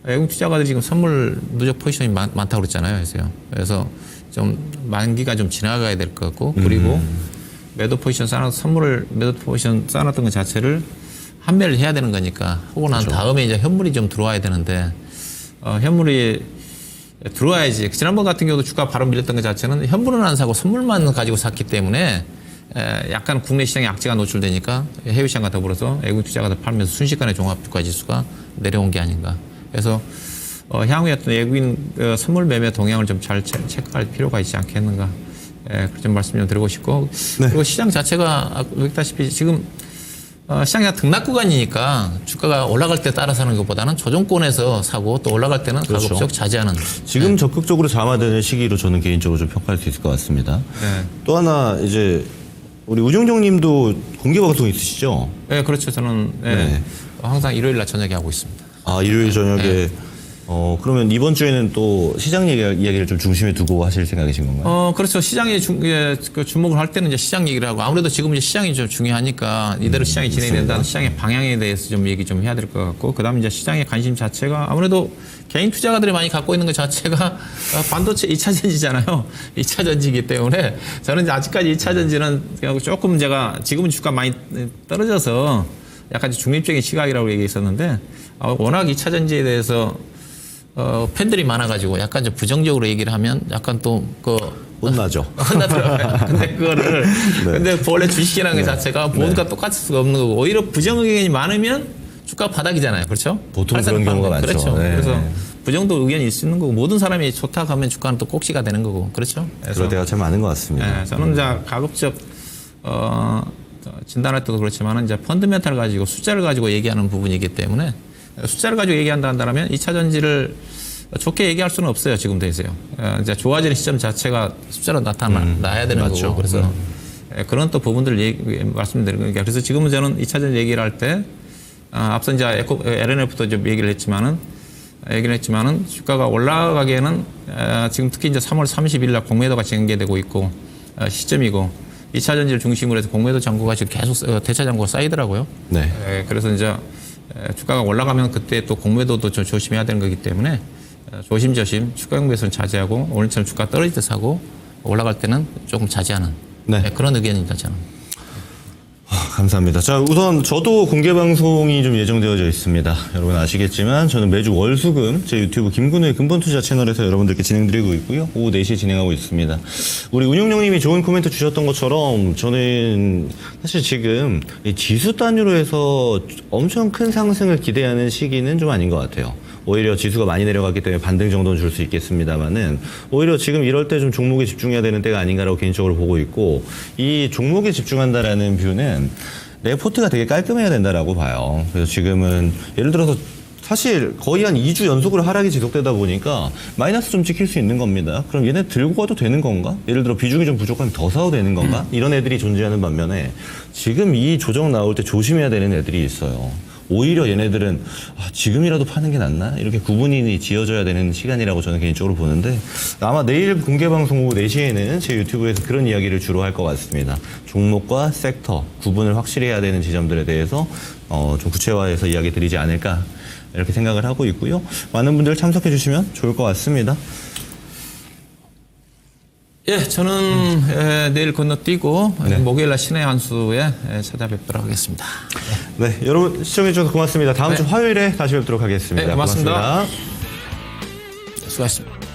외국인 투자가들이 지금 선물 누적 포지션이 많다고 그랬잖아요. 그래서 좀 만기가 좀 지나가야 될 것 같고, 그리고 매도 포지션 매도 포지션 쌓아놨던 것 자체를 판매를 해야 되는 거니까, 하고 난 그렇죠. 다음에 이제 현물이 좀 들어와야 되는데, 현물이 들어와야지. 지난번 같은 경우도 주가 바로 밀렸던 것 자체는 현물은 안 사고 선물만 가지고 샀기 때문에 약간 국내 시장에 악재가 노출되니까 해외 시장과 더불어서 외국 투자가 팔면서 순식간에 종합주가 지수가 내려온 게 아닌가. 그래서 향후에 어떤 외국인 선물 매매 동향을 좀 잘 체크할 필요가 있지 않겠는가. 그런 말씀 좀 드리고 싶고. 네. 그리고 시장 자체가 보다시피 지금 시장이 등락 구간이니까 주가가 올라갈 때 따라 사는 것보다는 조정권에서 사고, 또 올라갈 때는 그렇죠. 가급적 자제하는. 지금 적극적으로 잠아드는 시기로 저는 개인적으로 좀 평가할 수 있을 것 같습니다. 또 하나 이제 우리 우정정 님도 공개 방송 있으시죠? 네, 그렇죠. 저는 항상 일요일 날 저녁에 하고 있습니다. 일요일 저녁에. 그러면 이번 주에는 또 시장 이야기를 좀 중심에 두고 하실 생각이신 건가요? 그렇죠. 시장에 주목을 할 때는 이제 시장 얘기를 하고, 아무래도 지금 이제 시장이 좀 중요하니까 이대로 시장이 진행된다는 시장의 방향에 대해서 좀 얘기 좀 해야 될 것 같고, 그 다음에 이제 시장의 관심 자체가 아무래도 개인 투자가들이 많이 갖고 있는 것 자체가 반도체 2차 전지잖아요. 2차 전지이기 때문에 저는 이제 아직까지 2차 전지는 조금 제가 지금은 주가 많이 떨어져서 약간 중립적인 시각이라고 얘기했었는데, 워낙 2차 전지에 대해서 팬들이 많아가지고 약간 좀 부정적으로 얘기를 하면 약간 또 혼나죠. 혼나더라고요. 근데 그거를 근데 원래 주식이라는 것 자체가 모두가 똑같을 수가 없는 거고, 오히려 부정 의견이 많으면 주가 바닥이잖아요. 그렇죠? 보통 그런 경우가 많죠. 그렇죠. 네. 그래서 부정도 의견이 있을 수 있는 거고, 모든 사람이 좋다 하면 주가는 또 꼭지가 되는 거고, 그렇죠? 그럴 때가 참 많은 것 같습니다. 저는 이제 가급적 진단할 때도 그렇지만 이제 펀드멘탈 가지고 숫자를 가지고 얘기하는 부분이기 때문에, 숫자를 가지고 얘기한다 한다면 2차 전지를 좋게 얘기할 수는 없어요. 지금 대세요. 이제 좋아지는 시점 자체가 숫자로 나야 되는 맞죠. 거고 그래서 그런 또 부분들을 말씀드리는 거니까 그래서 지금은 저는 2차전 얘기를 할 때 앞서 이제 LNF도 좀 얘기를 했지만은 주가가 올라가기에는 지금 특히 이제 3월 30일 날 공매도가 전개되고 있고 시점이고 2차 전지를 중심으로 해서 공매도 잔고가 지금 계속 대차 잔고가 쌓이더라고요. 네. 그래서 이제 주가가 올라가면 그때 또 공매도도 좀 조심해야 되는 거기 때문에 조심조심 추가용 매수는 자제하고 오늘처럼 주가 떨어질 때 사고 올라갈 때는 조금 자제하는 네. 그런 의견입니다. 저는. 감사합니다. 자, 우선 저도 공개 방송이 좀 예정되어져 있습니다. 여러분 아시겠지만 저는 매주 월수금 제 유튜브 김근우의 근본투자 채널에서 여러분들께 진행드리고 있고요. 오후 4시에 진행하고 있습니다. 우리 운용령님이 좋은 코멘트 주셨던 것처럼 저는 사실 지금 이 지수 단위로 해서 엄청 큰 상승을 기대하는 시기는 좀 아닌 것 같아요. 오히려 지수가 많이 내려갔기 때문에 반등 정도는 줄 수 있겠습니다만은 오히려 지금 이럴 때 좀 종목에 집중해야 되는 때가 아닌가라고 개인적으로 보고 있고 이 종목에 집중한다라는 뷰는 레포트가 되게 깔끔해야 된다라고 봐요. 그래서 지금은 예를 들어서 사실 거의 한 2주 연속으로 하락이 지속되다 보니까 마이너스 좀 찍힐 수 있는 겁니다. 그럼 얘네 들고 가도 되는 건가? 예를 들어 비중이 좀 부족하면 더 사도 되는 건가? 이런 애들이 존재하는 반면에 지금 이 조정 나올 때 조심해야 되는 애들이 있어요. 오히려 얘네들은 지금이라도 파는 게 낫나? 이렇게 구분이 지어져야 되는 시간이라고 저는 개인적으로 보는데 아마 내일 공개방송 오후 4시에는 제 유튜브에서 그런 이야기를 주로 할 것 같습니다. 종목과 섹터 구분을 확실히 해야 되는 지점들에 대해서 좀 구체화해서 이야기 드리지 않을까 이렇게 생각을 하고 있고요. 많은 분들 참석해 주시면 좋을 것 같습니다. 예, 저는 내일 건너뛰고 네. 목요일 날 신의 한수에 찾아뵙도록 하겠습니다. 네, 여러분 시청해 주셔서 고맙습니다. 다음 네. 주 화요일에 다시 뵙도록 하겠습니다. 네, 고맙습니다. 고맙습니다. 수고하셨습니다.